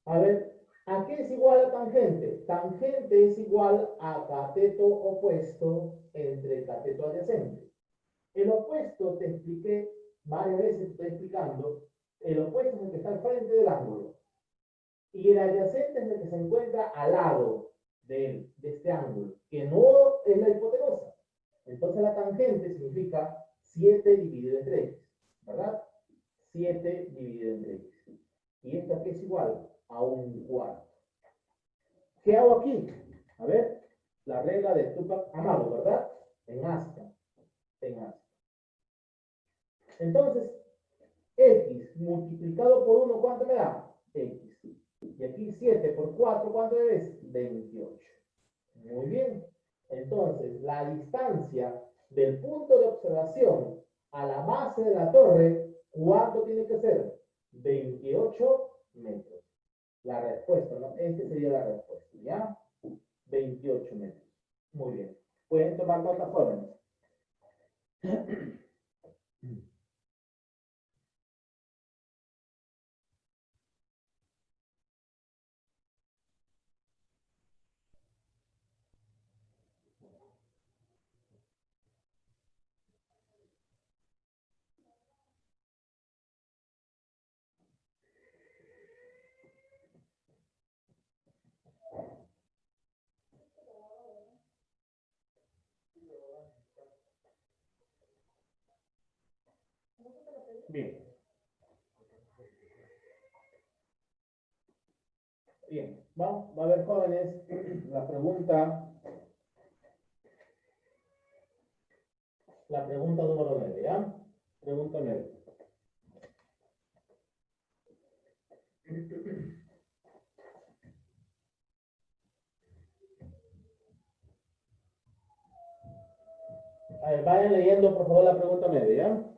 Speaker 1: a ver, ¿a qué es igual la tangente? Tangente es igual a cateto opuesto entre el cateto adyacente. El opuesto, te expliqué varias veces, te estoy explicando, el opuesto es el que está al frente del ángulo. Y el adyacente es el que se encuentra al lado de este ángulo, que no es la hipotenusa. Entonces la tangente significa 7 dividido entre x, ¿verdad? 7 dividido entre x. Y esto aquí es igual a 1/4. ¿Qué hago aquí? A ver, la regla de Tupac Amaru, ¿verdad? En asta. Entonces, x multiplicado por 1, ¿cuánto me da? X. Y aquí 7 por 4, ¿cuánto es? 28. Muy bien. Entonces, la distancia del punto de observación a la base de la torre, ¿cuánto tiene que ser? 28 metros. La respuesta, ¿no? Esta sería la respuesta, ¿ya? 28 metros. Muy bien. Pueden tomar nota, jóvenes. Bien. Bien. Vamos a ver, jóvenes, la pregunta número 9, ¿ya? Pregunta 9. A ver, vayan leyendo, por favor, la pregunta 9, ¿ya?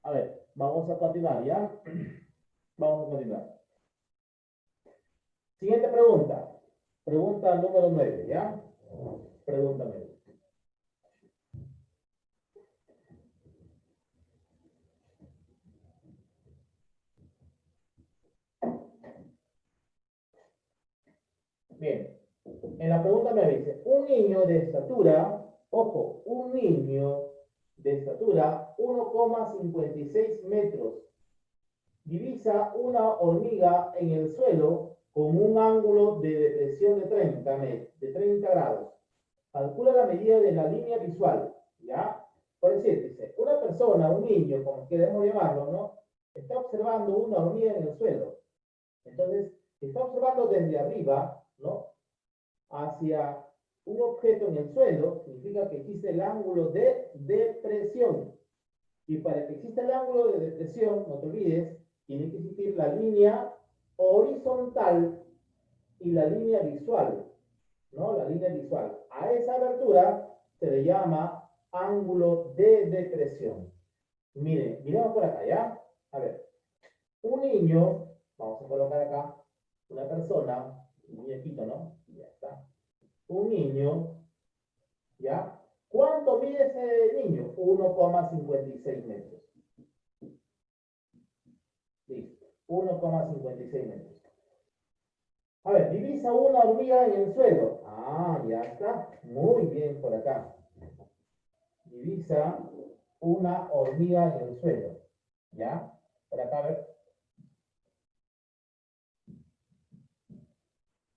Speaker 1: A ver, vamos a continuar, ¿ya? Vamos a continuar. Siguiente pregunta. Pregunta número 9, ¿ya? Pregunta 9. Bien. En la pregunta 9 dice, un niño de estatura, ojo, un niño de estatura 1,56 metros divisa una hormiga en el suelo con un ángulo de depresión de 30 grados. Calcula la medida de la línea visual, ¿ya? Por decir, dice, una persona, un niño, como queremos llamarlo, ¿no? Está observando una hormiga en el suelo. Entonces, está observando desde arriba, ¿no? Hacia un objeto en el suelo, significa que existe el ángulo de depresión. Y para que exista el ángulo de depresión, no te olvides, tiene que existir la línea horizontal y la línea visual, ¿no? La línea visual. A esa abertura se le llama ángulo de depresión. Miren, miremos por acá, ¿ya? A ver, un niño, vamos a colocar acá, una persona, un muñequito, ¿no? Ya está. Un niño, ¿ya? ¿Cuánto mide ese niño? 1,56 metros. Listo, 1,56 metros. A ver, divisa una hormiga en el suelo. Ah, ya está. Muy bien por acá. Divisa una hormiga en el suelo. ¿Ya? Por acá, a ver.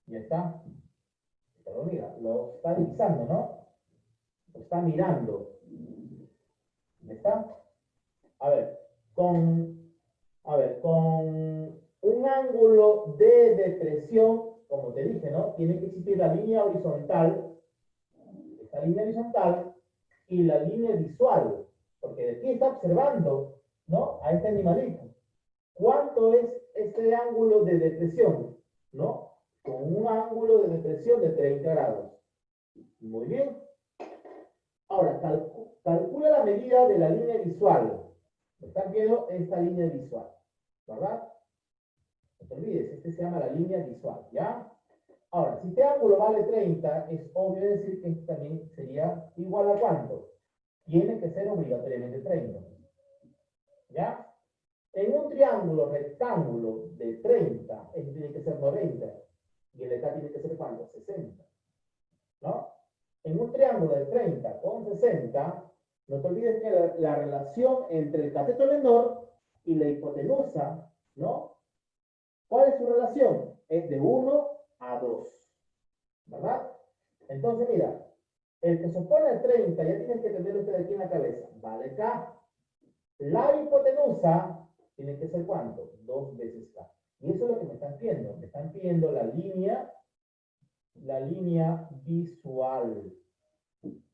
Speaker 1: Ya está. La hormiga. Lo está divisando, ¿no? Lo está mirando. ¿Ya está? A ver, con un ángulo de depresión, como te dije, ¿no? Tiene que existir la línea horizontal, esta línea horizontal, y la línea visual, porque de aquí está observando, ¿no? A este animalito. ¿Cuánto es este ángulo de depresión? ¿No? Con un ángulo de depresión de 30 grados. Muy bien. Ahora, calcula la medida de la línea visual. Están viendo esta línea visual, ¿verdad? No te olvides, este se llama la línea visual, ¿ya? Ahora, si este ángulo vale 30, es obvio decir que este también sería igual a ¿cuánto? Tiene que ser obligatoriamente 30, ¿ya? En un triángulo rectángulo de 30, este tiene que ser 90, y el de acá tiene que ser ¿cuánto? 60, ¿no? En un triángulo de 30 con 60, no te olvides que la relación entre el cateto menor y la hipotenusa, ¿no? ¿Cuál es su relación? Es de 1:2, ¿verdad? Entonces, mira, el que se opone al 30, ya tienes que tener usted aquí en la cabeza, va de K. La hipotenusa tiene que ser ¿cuánto? 2 veces K. Y eso es lo que me están pidiendo. Me están pidiendo la línea visual,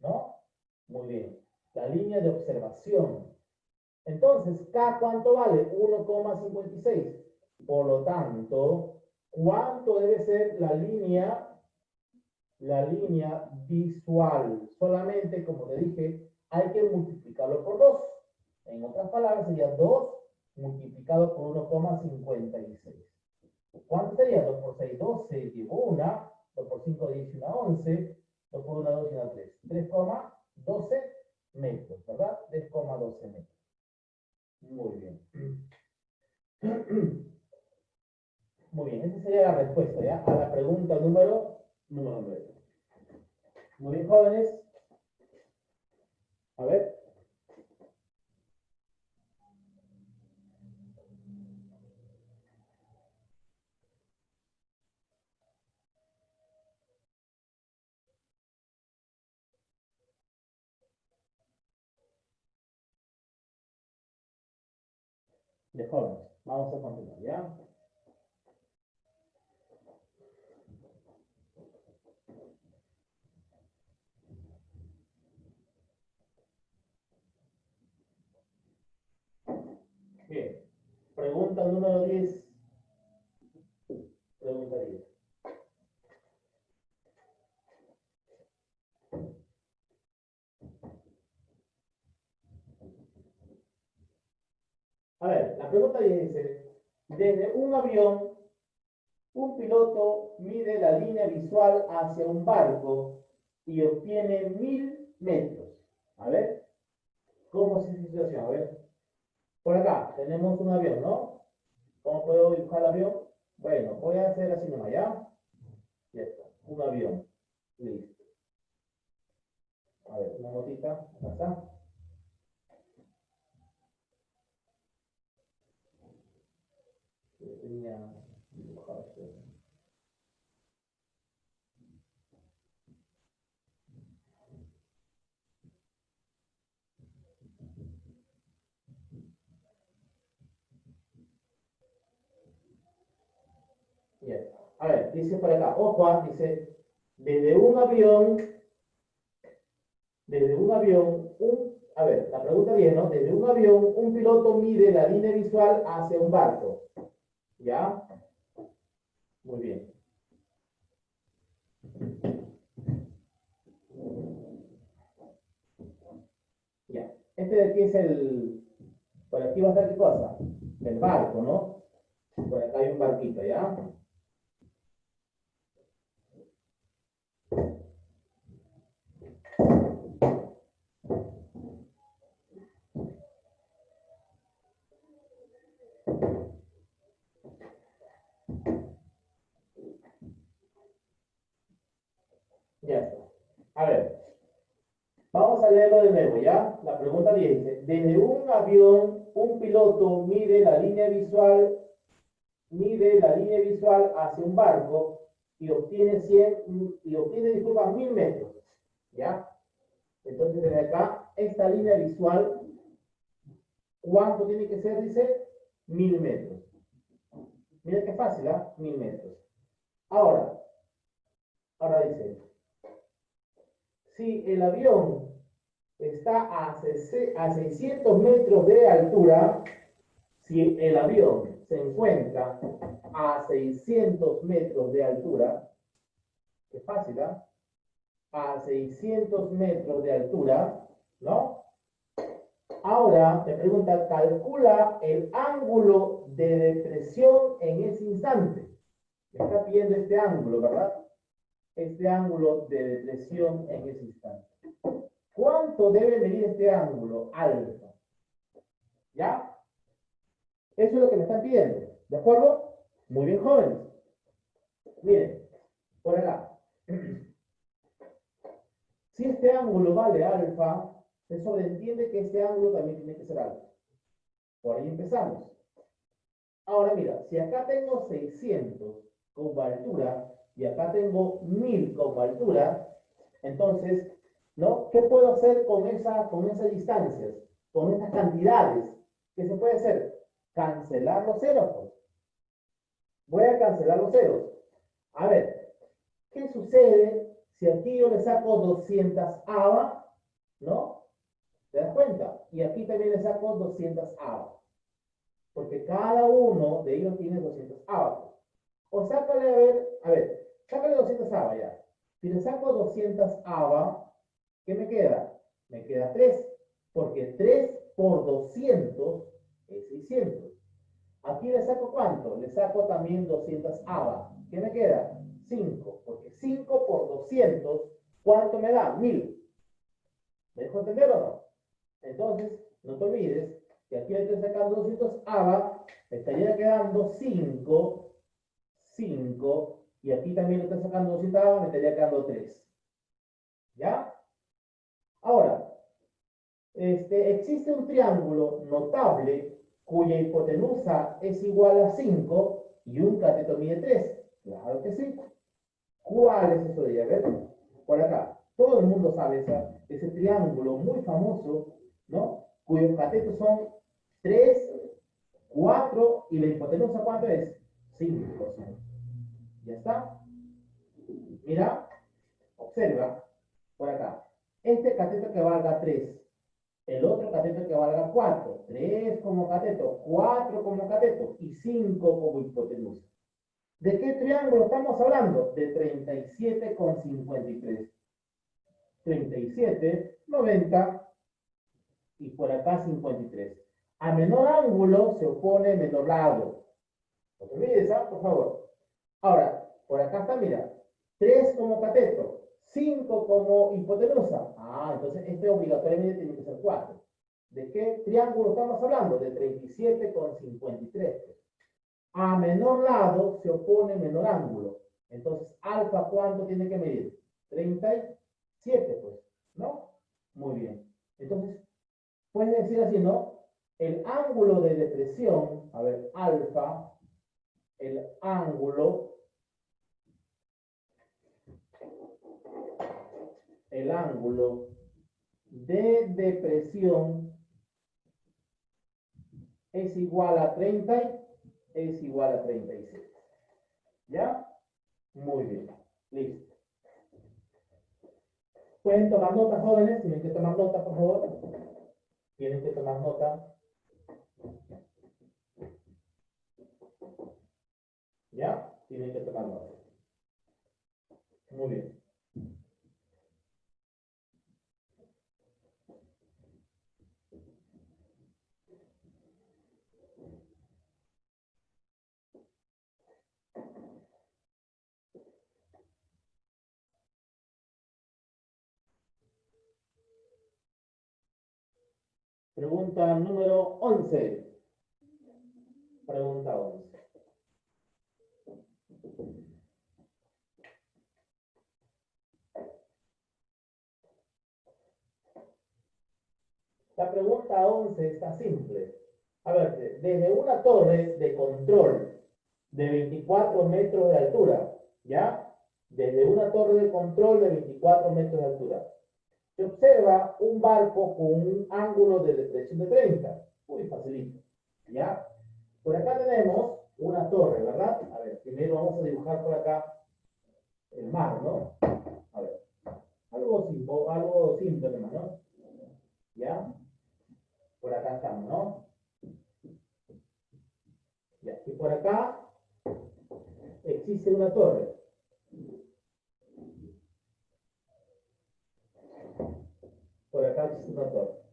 Speaker 1: ¿no? Muy bien. La línea de observación. Entonces, K, ¿cuánto vale? 1,56. Por lo tanto, ¿cuánto debe ser la línea visual? Solamente, como te dije, hay que multiplicarlo por 2. En otras palabras, sería 2 multiplicado por 1,56. ¿Cuánto sería? 2 por 6, 12, llevo una. 2 por 5, 10, una 11. 2 por 1, 2 y una 3. 3,12 metros, ¿verdad? 3,12 metros. Muy bien. Muy bien, esa sería la respuesta, ¿ya? A la pregunta número 9. Muy bien, jóvenes. A ver. De jóvenes. Vamos a continuar, ¿ya? Bien. Pregunta número 10. Pregunta 10. A ver, la pregunta 10 dice, desde un avión, un piloto mide la línea visual hacia un barco y obtiene 1000 metros. A ver, ¿cómo es esa situación? A ver, por acá tenemos un avión, ¿no? ¿Cómo puedo dibujar el avión? Bueno, voy a hacer así nomás, ¿ya? Ya está, un avión. Listo. A ver, una motita, acá está. Tenía dibujado esto. Bien. A ver, dice por acá, ojo, dice, desde un avión, a ver, la pregunta viene, ¿no? Desde un avión, un piloto mide la línea visual hacia un barco. ¿Ya? Muy bien. Ya. Este de aquí es por aquí va a ser qué cosa, el barco, ¿no? Por acá hay un barquito, ¿ya? Ya está. A ver, vamos a leerlo de nuevo, ¿ya? La pregunta dice, desde un avión, un piloto mide la línea visual hacia un barco y obtiene 1000 metros, ¿ya? Entonces, desde acá, esta línea visual, ¿cuánto tiene que ser? Dice 1000 metros. Mira qué fácil, ¿ah? 1000 metros. Ahora dice, si el avión está a 600 metros de altura, si el avión se encuentra a 600 metros de altura, qué fácil, ¿ah? A 600 metros de altura, ¿no? Ahora me pregunta, calcula el ángulo de depresión en ese instante. Me está pidiendo este ángulo, ¿verdad? Este ángulo de depresión en ese instante. ¿Cuánto debe medir este ángulo? Alfa. ¿Ya? Eso es lo que me están pidiendo. ¿De acuerdo? Muy bien, jóvenes. Miren, por acá. Si este ángulo vale alfa, se sobreentiende que este ángulo también tiene que ser alfa. Por ahí empezamos. Ahora mira, si acá tengo 600 como altura y acá tengo 1000 como altura, entonces, ¿no? ¿Qué puedo hacer con esas distancias, con estas cantidades? ¿Qué se puede hacer? Cancelar los ceros, pues. Voy a cancelar los ceros. A ver, ¿qué sucede si aquí yo le saco 200 ABA, ¿no? ¿Te das cuenta? Y aquí también le saco 200 ABA. Porque cada uno de ellos tiene 200 ABA. O sácale, sácale 200 ABA ya. Si le saco 200 ABA, ¿qué me queda? Me queda 3. Porque 3 por 200 es 600. Aquí le saco ¿cuánto? Le saco también 200 ABA. ¿Qué me queda? 5. Porque 5 por 200, ¿cuánto me da? 1000. ¿Me dejo entender o no? Entonces, no te olvides que aquí le estoy sacando 200 ABA, me estaría quedando 5, y aquí también le estoy sacando 200 ABA, me estaría quedando 3. ¿Ya? Ahora, existe un triángulo notable cuya hipotenusa es igual a 5 y un cateto mide 3. Claro que sí. ¿Cuál es eso de ver? Por acá. Todo el mundo sabe ese triángulo muy famoso, ¿no? Cuyos catetos son 3, 4 y la hipotenusa ¿cuánto es? 5. ¿Ya está? Mira, observa, por acá. Este cateto que valga 3, el otro cateto que valga 4, 3 como cateto, 4 como cateto y 5 como hipotenusa. ¿De qué triángulo estamos hablando? De 37 con 53. 37, 90 y por acá 53. A menor ángulo se opone menor lado. No te olvides, ¿ah? Por favor. Ahora, por acá está, mira, 3 como cateto, 5 como hipotenusa. Ah, entonces este obligatoriamente tiene que ser 4. ¿De qué triángulo estamos hablando? De 37 con 53. A menor lado se opone menor ángulo. Entonces, alfa, ¿cuánto tiene que medir? 37, pues, ¿no? Muy bien. Entonces, puedes decir así, ¿no? El ángulo de depresión, a ver, alfa, el ángulo de depresión es igual a 30, es igual a 37. ¿Ya? Muy bien. Listo. Pueden tomar nota, jóvenes. Tienen que tomar nota, por favor. Tienen que tomar nota. ¿Ya? Tienen que tomar nota. Muy bien. Pregunta número 11. Pregunta 11. La pregunta 11 está simple. A ver, desde una torre de control de 24 metros de altura, ¿ya? Desde una torre de control de 24 metros de altura, se observa un barco con un ángulo de depresión de 30. Muy facilito, ¿ya? Por acá tenemos una torre, ¿verdad? A ver, primero vamos a dibujar por acá el mar, ¿no? A ver, algo simple, nomás, ¿no? ¿Ya? Por acá estamos, ¿no? Ya. Y por acá existe una torre. Por acá existe una torre.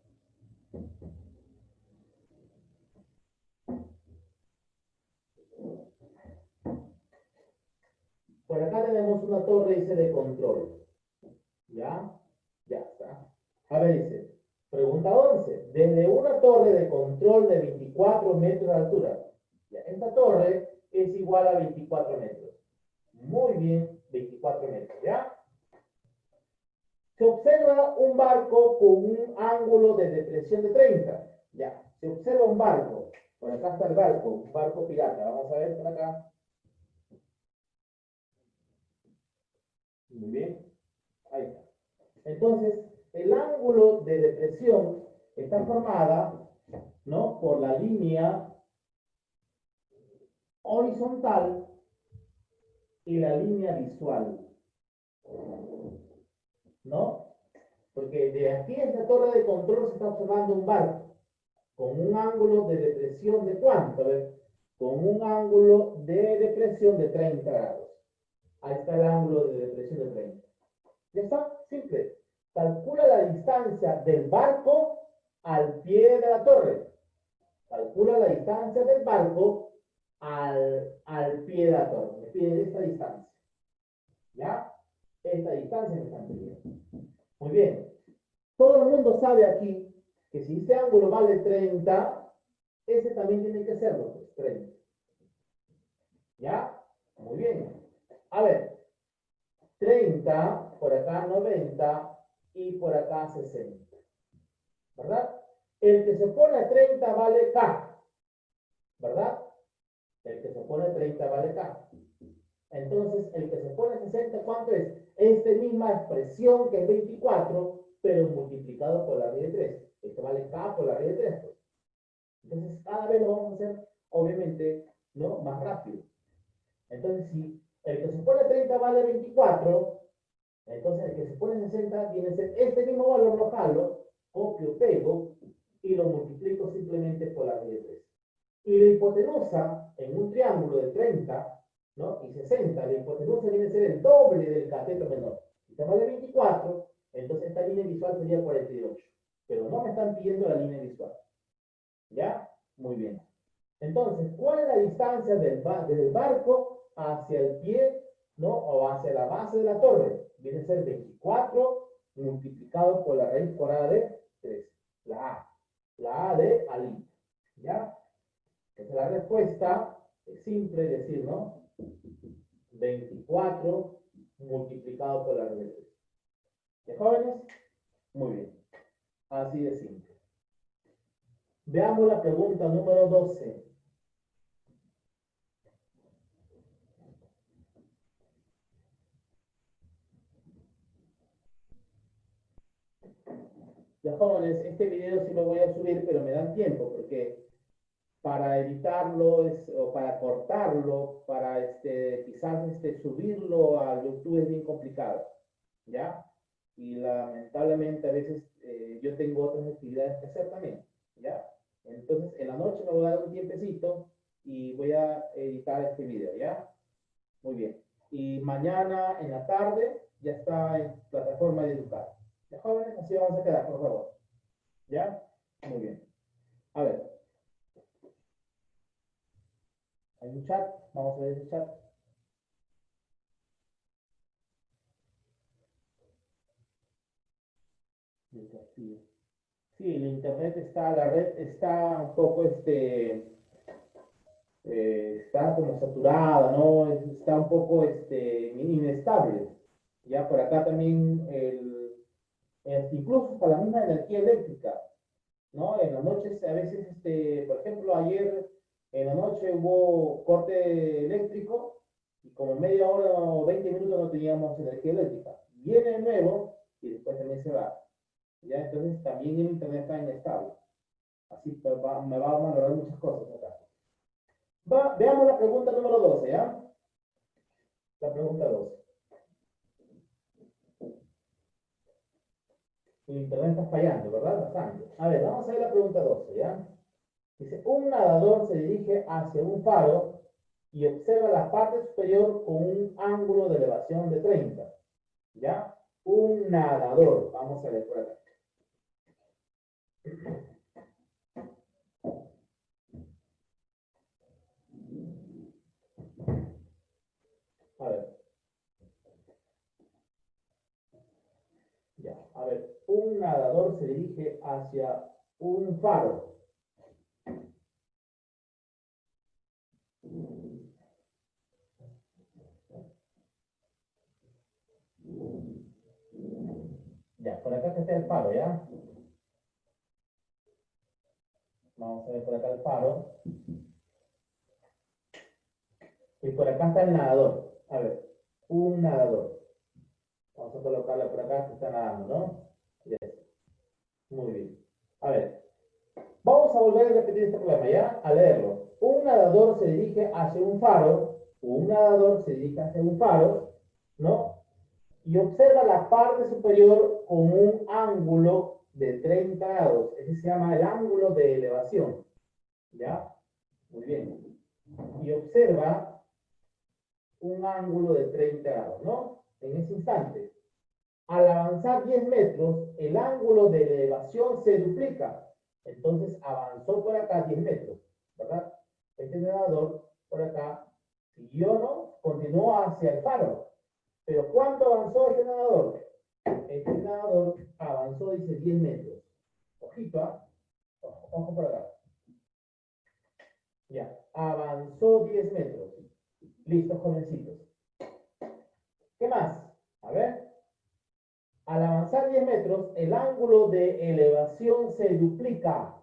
Speaker 1: Por acá tenemos una torre, dice, de control. ¿Ya? Ya está. A ver, dice, pregunta 11. Desde una torre de control de 24 metros de altura. Ya, esta torre es igual a 24 metros. Muy bien, 24 metros, ¿ya? Se observa un barco con un ángulo de depresión de 30. Ya, se observa un barco. Por acá está el barco, un barco pirata. Vamos a ver por acá. Muy bien. Ahí está. Entonces, el ángulo de depresión está formada, ¿no? Por la línea horizontal y la línea visual, ¿no? Porque de aquí en esta torre de control se está observando un barco con un ángulo de depresión de ¿cuánto? A ver, con un ángulo de depresión de 30 grados. Ahí está el ángulo de depresión de 30. ¿Ya está? Simple. Calcula la distancia del barco al pie de la torre. Calcula la distancia del barco al pie de la torre. Me piden esta distancia. ¿Ya? Esta distancia me están pidiendo. Muy bien. Todo el mundo sabe aquí que si este ángulo vale 30, ese también tiene que serlo, pues 30. ¿Ya? Muy bien. A ver, 30, por acá 90 y por acá 60. ¿Verdad? El que se pone a 30 vale K. ¿Verdad? El que se pone a 30 vale K. Entonces, el que se pone a 60, ¿cuánto es? Esta misma expresión que es 24, pero multiplicado por la raíz de 3. Esto vale K por la raíz de 3. Pues. Entonces, cada vez lo vamos a hacer, obviamente, ¿no? Más rápido. Entonces, si el que se pone a 30 vale 24, entonces el que se pone a 60 viene a ser este mismo valor, lo jalo, copio, pego, y lo multiplico simplemente por la raíz de 3. Y la hipotenusa en un triángulo de 30, ¿no? Y 60, la hipotenusa viene a ser el doble del cateto menor. Si te vale 24, entonces esta línea visual sería 48. Pero no me están pidiendo la línea visual. ¿Ya? Muy bien. Entonces, ¿cuál es la distancia desde el barco hacia el pie, ¿no? O hacia la base de la torre? Viene a ser 24 multiplicado por la raíz cuadrada de 3. La A. La A de Ali. ¿Ya? Esa es la respuesta. Es simple decir, ¿no? 24 multiplicado por la raíz de 3. ¿Ya, jóvenes? Muy bien. Así de simple. Veamos la pregunta número 12. Ya, jóvenes, este video sí lo voy a subir, pero me dan tiempo, porque para editarlo o para cortarlo, para quizás subirlo a YouTube es bien complicado, ¿ya? Y lamentablemente a veces yo tengo otras actividades que hacer también, ¿ya? Entonces en la noche me voy a dar un tiempecito y voy a editar este video, ¿ya? Muy bien. Y mañana en la tarde ya está en plataforma de educar. ¿Ya, jóvenes? Así vamos a quedar, por favor. ¿Ya? Muy bien. A ver, hay un chat. Vamos a ver ese chat. Sí, el internet está, la red está un poco, está como saturada, ¿no? Está un poco, inestable. Ya por acá también, incluso para la misma energía eléctrica. ¿no? En las noches, a veces, por ejemplo, ayer en la noche hubo corte eléctrico y como media hora o 20 minutos no teníamos energía eléctrica. Viene de nuevo y después también se va. ¿Ya? Entonces también el internet está inestable. Así pues, me va a valorar muchas cosas acá. Veamos la pregunta número 12, ¿ya? La pregunta 12. Tu internet está fallando, ¿verdad? Bastante. A ver, vamos a ver la pregunta 12, ¿ya? Dice, un nadador se dirige hacia un faro y observa la parte superior con un ángulo de elevación de 30. ¿Ya? Un nadador. Vamos a ver por acá. A ver. Ya. A ver. Un nadador se dirige hacia un faro. Ya, por acá está el faro, ¿ya? Vamos a ver por acá el faro. Y por acá está el nadador. A ver, un nadador. Vamos a colocarle por acá que está nadando, ¿no? Yes. Muy bien. A ver, vamos a volver a repetir este problema, ¿ya? A leerlo. Un nadador se dirige hacia un faro. Un nadador se dirige hacia un faro, ¿no? Y observa la parte superior con un ángulo de 30 grados. Ese se llama el ángulo de elevación. ¿Ya? Muy bien. Y observa un ángulo de 30 grados, ¿no? En ese instante. Al avanzar 10 metros, el ángulo de elevación se duplica. Entonces avanzó por acá 10 metros, ¿verdad? Este nadador por acá siguió, ¿no? Continuó hacia el faro. Pero ¿cuánto avanzó este nadador? Este nadador avanzó, dice, 10 metros. Ojito, ¿ah? Ojo por acá. Ya, avanzó 10 metros. Listo, jovencitos. ¿Qué más? A ver. Al avanzar 10 metros, el ángulo de elevación se duplica.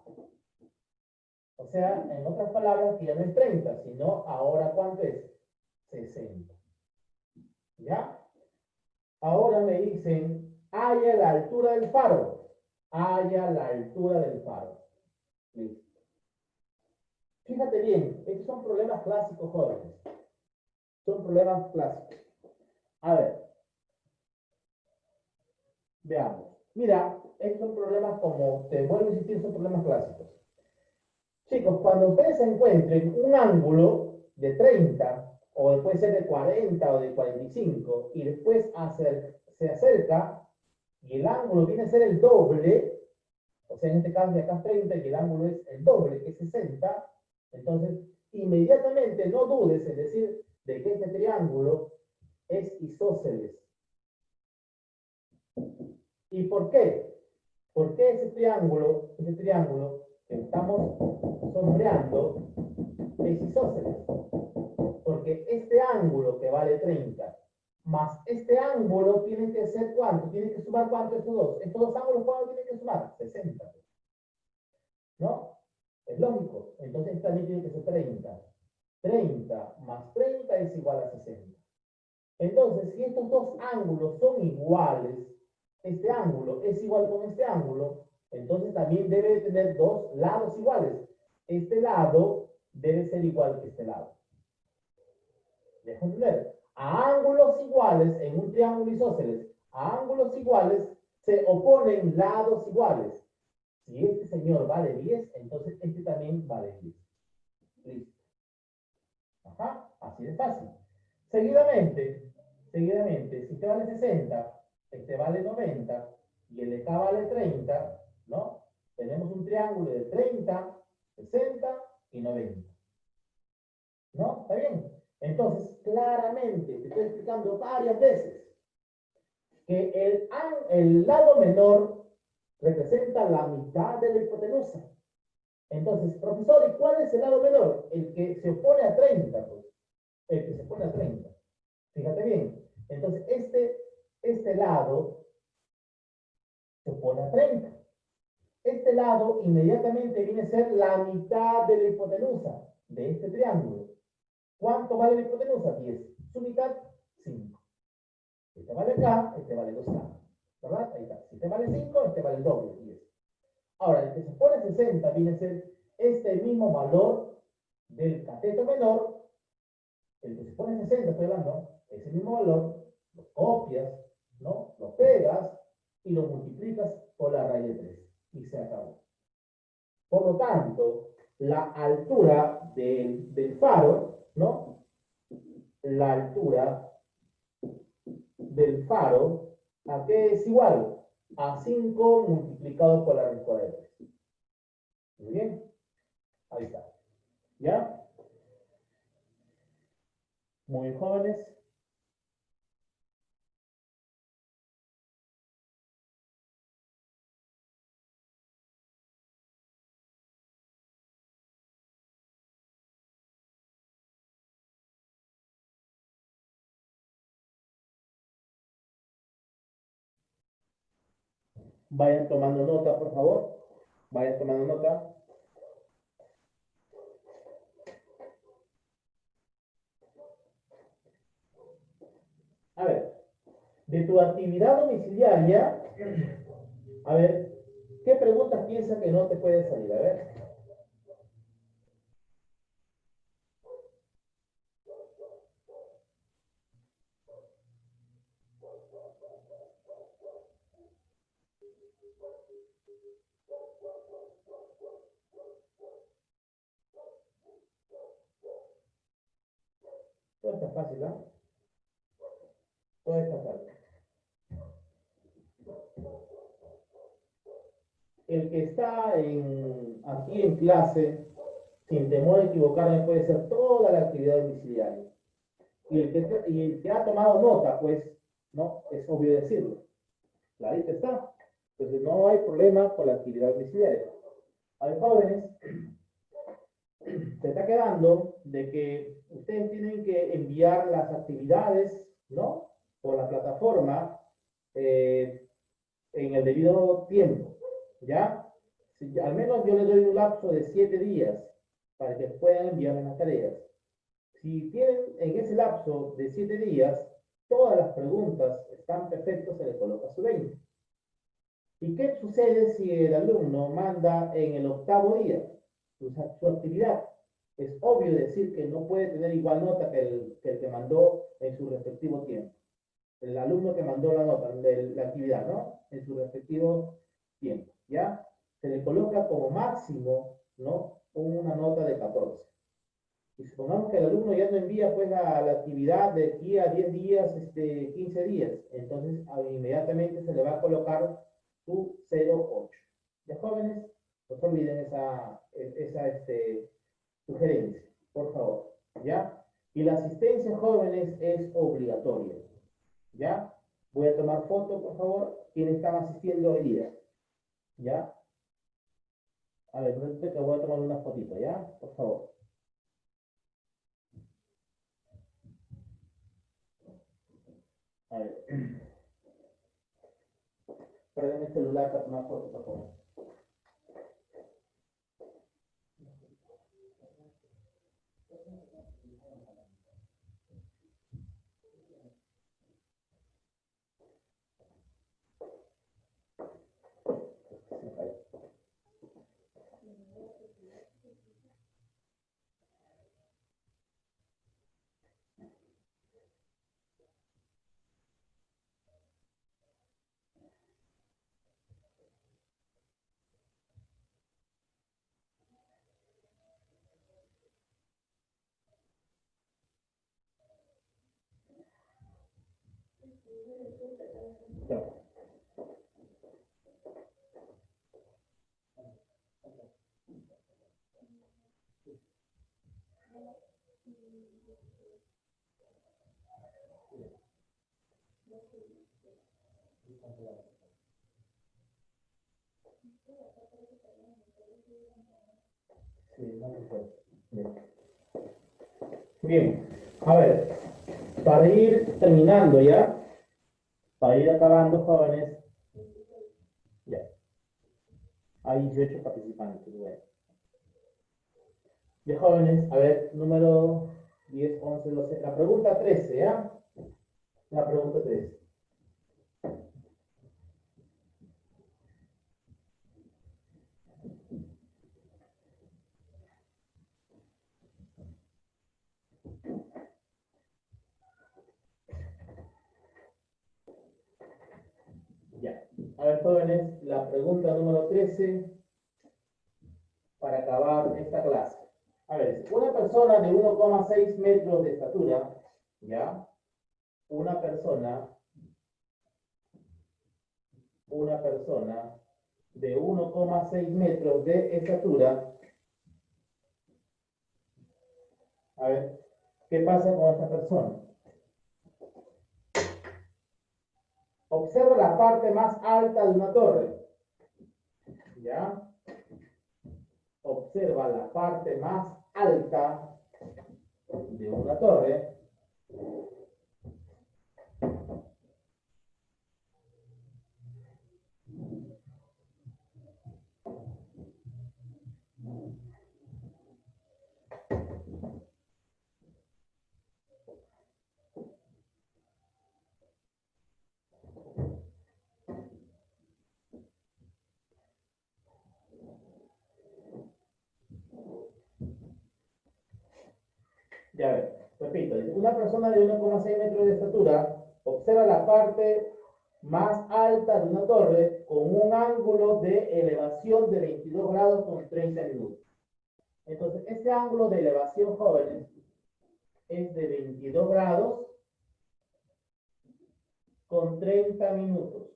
Speaker 1: O sea, en otras palabras, que ya no es 30, sino ahora ¿cuánto es? 60. ¿Ya? Ahora me dicen, haya la altura del faro. Haya la altura del faro. Listo. Fíjate bien, estos son problemas clásicos, jóvenes. Son problemas clásicos. A ver, veamos. Mira, estos son problemas como, te vuelvo a insistir, son problemas clásicos. Chicos, cuando ustedes encuentren un ángulo de 30, o puede ser de 40 o de 45, y después se acerca, y el ángulo viene a ser el doble, o sea, en este caso de acá es 30 y el ángulo es el doble, que es 60, entonces inmediatamente no dudes en decir de que este triángulo es isósceles. ¿Y por qué? ¿Por qué ese triángulo que estamos sombreando es isósceles? Porque este ángulo que vale 30 más este ángulo tiene que ser ¿cuánto? Tiene que sumar ¿cuánto estos dos? Estos dos ángulos ¿cuánto tienen que sumar? 60. ¿No? Es lógico. Entonces también tiene que ser 30. 30 más 30 es igual a 60. Entonces, si estos dos ángulos son iguales, este ángulo es igual con este ángulo, entonces también debe tener dos lados iguales. Este lado debe ser igual que este lado. Dejo entender. A ángulos iguales en un triángulo isósceles, a ángulos iguales se oponen lados iguales. Si este señor vale 10, entonces este también vale 10. Listo. Ajá, así de fácil. Seguidamente, si este vale 60, este vale 90 y el de acá vale 30, ¿no? Tenemos un triángulo de 30, 60 y 90. ¿No? ¿Está bien? Entonces, claramente, te estoy explicando varias veces que el lado menor representa la mitad de la hipotenusa. Entonces, profesor, ¿y cuál es el lado menor? El que se opone a 30, pues. El que se opone a 30. Fíjate bien. Entonces, este lado se opone a 30. Este lado lado inmediatamente viene a ser la mitad de la hipotenusa de este triángulo. ¿Cuánto vale la hipotenusa? 10. Su mitad, 5. Este vale acá, este vale 2K. ¿Verdad? Ahí está. Si este vale 5, este vale el doble, 10. Ahora, el que se pone 60 viene a ser este mismo valor del cateto menor. El que se pone 60, estoy hablando, ese mismo valor, lo copias, ¿no? Lo pegas y lo multiplicas por la raíz de 3. Y se acabó. Por lo tanto, la altura del faro, ¿no? La altura del faro, ¿a qué es igual? A 5 multiplicado por la raíz cuadrada de 3. Muy bien. Ahí está. ¿Ya? Muy jóvenes. Vayan tomando nota, por favor. Vayan tomando nota. A ver, de tu actividad domiciliaria, a ver, ¿qué preguntas piensas que no te puede salir? A ver. Todo está fácil, ¿no? Todo está fácil. El que está aquí en clase, sin temor a equivocarme, puede ser toda la actividad domiciliaria. Y el que ha tomado nota, pues, ¿no? Es obvio decirlo. Clarito está. Entonces no hay problema con la actividad domiciliaria. A ver, jóvenes, se está quedando de que ustedes tienen que enviar las actividades, ¿no? Por la plataforma en el debido tiempo, ¿ya? Si, al menos yo les doy un lapso de 7 días para que puedan enviarme las tareas. Si tienen en ese lapso de 7 días, todas las preguntas están perfectas, se le coloca su 20. ¿Y qué sucede si el alumno manda en el 8º día su actividad? Es obvio decir que no puede tener igual nota que el que mandó en su respectivo tiempo. El alumno que mandó la nota de la actividad, ¿no? En su respectivo tiempo, ¿ya? Se le coloca como máximo, ¿no? Una nota de 14. Y supongamos que el alumno ya no envía pues la actividad de aquí a 10 días, 15 días. Entonces inmediatamente se le va a colocar su 0,8. Ya jóvenes, no se olviden esa sugerencia, por favor. ¿Ya? Y la asistencia jóvenes es obligatoria. ¿Ya? Voy a tomar foto, por favor, quienes están asistiendo hoy día. ¿Ya? A ver, que voy a tomar una fotito, ¿ya? Por favor. A ver. Perdón el celular para tomar foto, por favor. No. Sí, no se puede. Bien. Bien, a ver, para ir terminando ya, para ir acabando, jóvenes, ya. Hay 18 participantes. Bueno. De jóvenes, a ver, número 10, 11, 12. La pregunta 13, ¿ya? La pregunta 13. Ya. A ver, jóvenes, la pregunta número 13 para acabar esta clase. A ver, una persona de 1,6 metros de estatura, ¿ya? Una persona de 1,6 metros de estatura. A ver, ¿qué pasa con esta persona? Observa la parte más alta de una torre. ¿Ya? Observa la parte más alta de una torre. Ya ves, repito, dice, una persona de 1,6 metros de estatura observa la parte más alta de una torre con un ángulo de elevación de 22 grados con 30 minutos. Entonces, este ángulo de elevación, jóvenes, es de 22 grados con 30 minutos.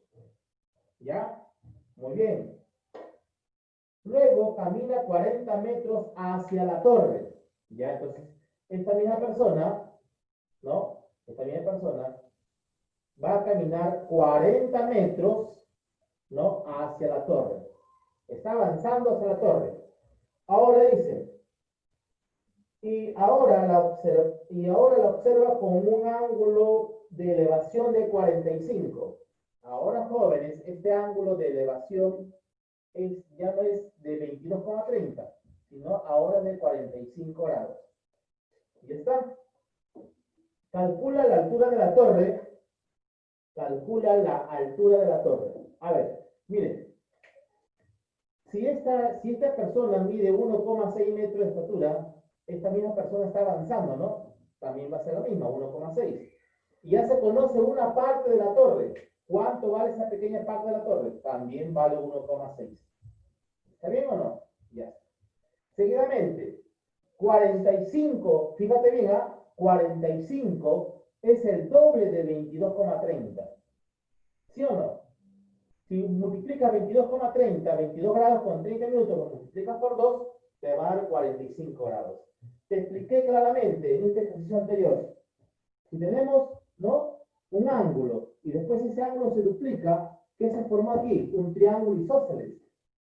Speaker 1: ¿Ya? Muy bien. Luego camina 40 metros hacia la torre. ¿Ya? Entonces, esta misma persona, ¿no? Esta misma persona va a caminar 40 metros, ¿no? Hacia la torre. Está avanzando hacia la torre. Ahora dice, y ahora la observa con un ángulo de elevación de 45. Ahora, jóvenes, este ángulo de elevación ya no es de 22,30, sino ahora de 45 grados. Ya está. Calcula la altura de la torre. Calcula la altura de la torre. A ver, miren. Si esta persona mide 1,6 metros de estatura, esta misma persona está avanzando, ¿no? También va a ser la misma, 1,6. Y ya se conoce una parte de la torre. ¿Cuánto vale esa pequeña parte de la torre? También vale 1,6. ¿Está bien o no? Ya. Seguidamente, 45, fíjate bien, 45 es el doble de 22,30. ¿Sí o no? Si multiplicas 22,30, 22 grados con 30 minutos, lo multiplicas por 2, te va a dar 45 grados. Te expliqué claramente en este ejercicio anterior. Si tenemos, ¿no? Un ángulo y después ese ángulo se duplica, ¿qué se formó aquí? Un triángulo isósceles,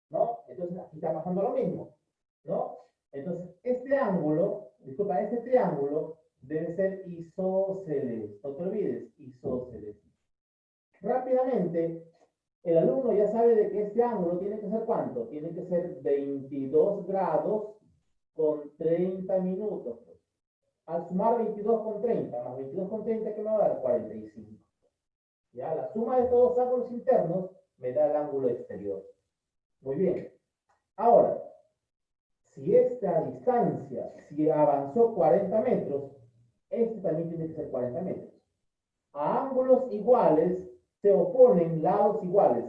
Speaker 1: ¿no? Entonces aquí está pasando lo mismo, ¿no? Entonces este ángulo, disculpa, este triángulo debe ser isósceles. No te olvides, isósceles. Rápidamente, el alumno ya sabe de que este ángulo tiene que ser ¿cuánto? Tiene que ser 22 grados con 30 minutos. Al sumar 22 con 30 más 22 con 30, ¿qué me va a dar? 45. Ya, la suma de todos los ángulos internos me da el ángulo exterior. Muy bien. Ahora, si esta distancia, si avanzó 40 metros, este también tiene que ser 40 metros. A ángulos iguales se oponen lados iguales.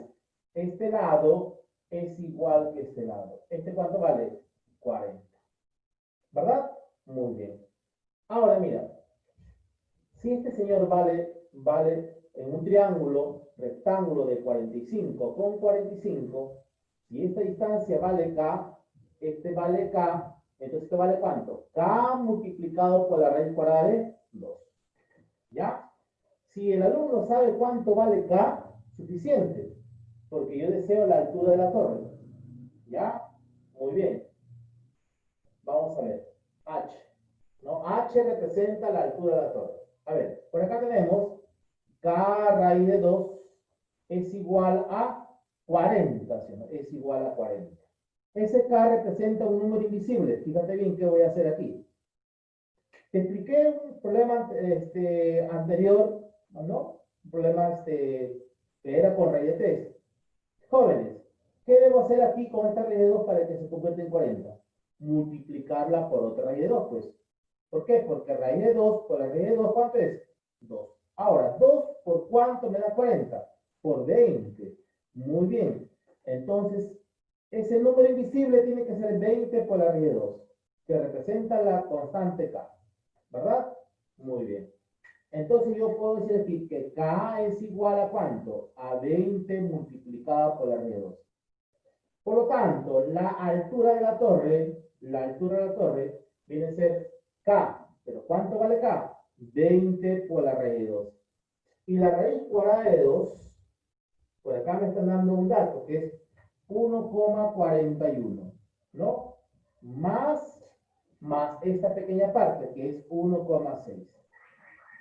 Speaker 1: Este lado es igual que este lado. ¿Este cuánto vale? 40. ¿Verdad? Muy bien. Ahora mira, si este señor vale en un triángulo rectángulo de 45 con 45, y esta distancia vale K, este vale K, entonces ¿esto vale cuánto? K multiplicado por la raíz cuadrada de 2. ¿Ya? Si el alumno sabe cuánto vale K, suficiente, porque yo deseo la altura de la torre. ¿Ya? Muy bien. Vamos a ver. H. ¿No? H representa la altura de la torre. A ver, por acá tenemos K raíz de 2 es igual a 40, ¿sí o no? Es igual a 40. Ese K representa un número invisible. Fíjate bien qué voy a hacer aquí. Te expliqué un problema anterior, ¿no? Un problema que era con raíz de 3. Jóvenes, ¿qué debo hacer aquí con esta raíz de 2 para que se convierta en 40? Multiplicarla por otra raíz de 2, pues. ¿Por qué? Porque raíz de 2 por la raíz de 2, ¿cuánto es? 2. Ahora, 2 por cuánto me da 40? Por 20. Muy bien. Entonces, ese número invisible tiene que ser 20 por la raíz de 2, que representa la constante K. ¿Verdad? Muy bien. Entonces yo puedo decir aquí que K es igual a ¿cuánto? A 20 multiplicado por la raíz de 2. Por lo tanto, la altura de la torre viene a ser K. ¿Pero cuánto vale K? 20 por la raíz de 2. Y la raíz cuadrada de 2, por acá me están dando un dato que es 1,41, ¿no? Más esta pequeña parte que es 1,6.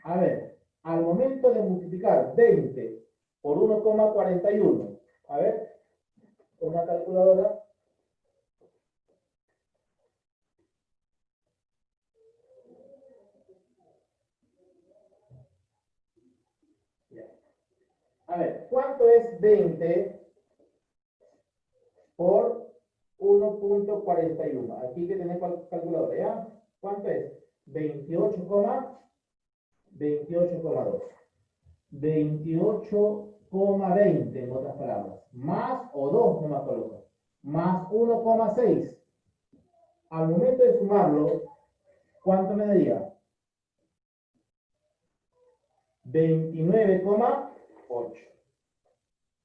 Speaker 1: A ver, al momento de multiplicar 20 por 1,41, a ver, una calculadora. A ver, ¿cuánto es 20 por 1,41? Aquí que tener calculadora, ¿ya? ¿Cuánto es? 28,2. 28,20 en otras palabras. Más o 2 no me coloco. Más 1,6. Al momento de sumarlo, ¿cuánto me daría? 29,8.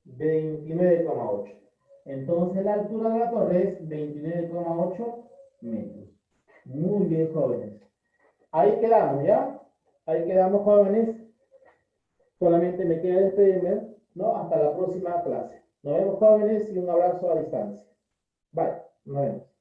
Speaker 1: 29,8. Entonces la altura de la torre es 29,8 metros. Muy bien, jóvenes. Ahí quedamos, ¿ya? Ahí quedamos, jóvenes. Solamente me queda despedirme, ¿no? Hasta la próxima clase. Nos vemos, jóvenes, y un abrazo a distancia. Bye. Nos vemos.